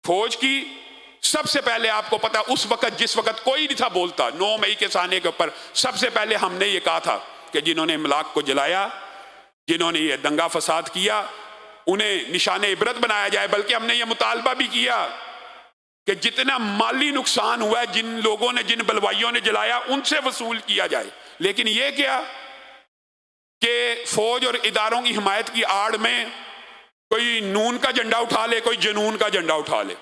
فوج کی سب سے پہلے آپ کو پتا اس وقت جس وقت کوئی نہیں تھا بولتا، 9 مئی کے سانے کے اوپر سب سے پہلے ہم نے یہ کہا تھا کہ جنہوں نے املاک کو جلایا، جنہوں نے یہ دنگا فساد کیا، انہیں نشان عبرت بنایا جائے۔ بلکہ ہم نے یہ مطالبہ بھی کیا کہ جتنا مالی نقصان ہوا ہے، جن لوگوں نے، جن بلوائیوں نے جلایا، ان سے وصول کیا جائے۔ لیکن یہ کیا کہ فوج اور اداروں کی حمایت کی آڑ میں کوئی نون کا جھنڈا اٹھا لے، کوئی جنون کا جھنڈا اٹھا لے۔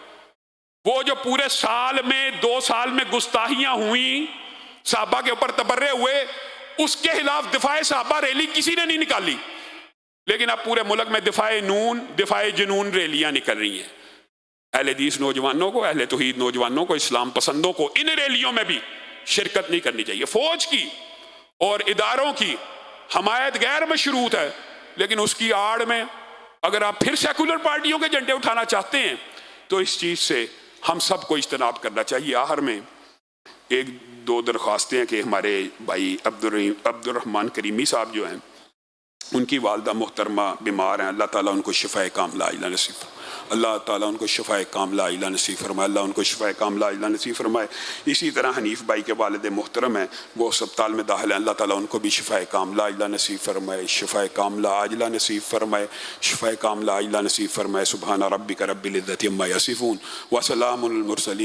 وہ جو پورے سال میں 2 سال میں گستاخیاں ہوئیں، صحابہ کے اوپر تبرے ہوئے، اس کے خلاف دفاع صحابہ ریلی کسی نے نہیں نکالی، لیکن اب پورے ملک میں دفاع نون، دفاع جنون ریلیاں نکل رہی ہیں۔ اہل حدیث نوجوانوں کو، اہل توحید نوجوانوں کو، اسلام پسندوں کو ان ریلیوں میں بھی شرکت نہیں کرنی چاہیے۔ فوج کی اور اداروں کی حمایت غیر مشروط ہے، لیکن اس کی آڑ میں اگر آپ پھر سیکولر پارٹیوں کے جھنڈے اٹھانا چاہتے ہیں تو اس چیز سے ہم سب کو اجتناب کرنا چاہیے۔ آخر میں 1-2 درخواستیں ہیں کہ ہمارے بھائی عبد الرحمن کریمی صاحب جو ہیں، ان کی والدہ محترمہ بیمار ہیں، اللہ تعالیٰ ان کو شفائے کاملہ عاجلہ نصیب۔ اللہ تعالیٰ ان کو شفائے کاملہ عاجلہ نصیب فرمائے، اللہ ان کو شفائے کاملہ عاجلہ نصیب فرمائے۔ اسی طرح حنیف بھائی کے والد محترم ہیں، وہ اسپتال میں داخل ہیں، اللہ تعالیٰ ان کو بھی شفائے کاملہ عاجلہ نصیب فرمائے، شفائے کاملہ عاجلہ نصیب فرمائے، شفائے کاملہ عاجلہ نصیب فرمائے۔ سبحان ربک رب العزۃ عما یصفون وسلام علی المرسلین۔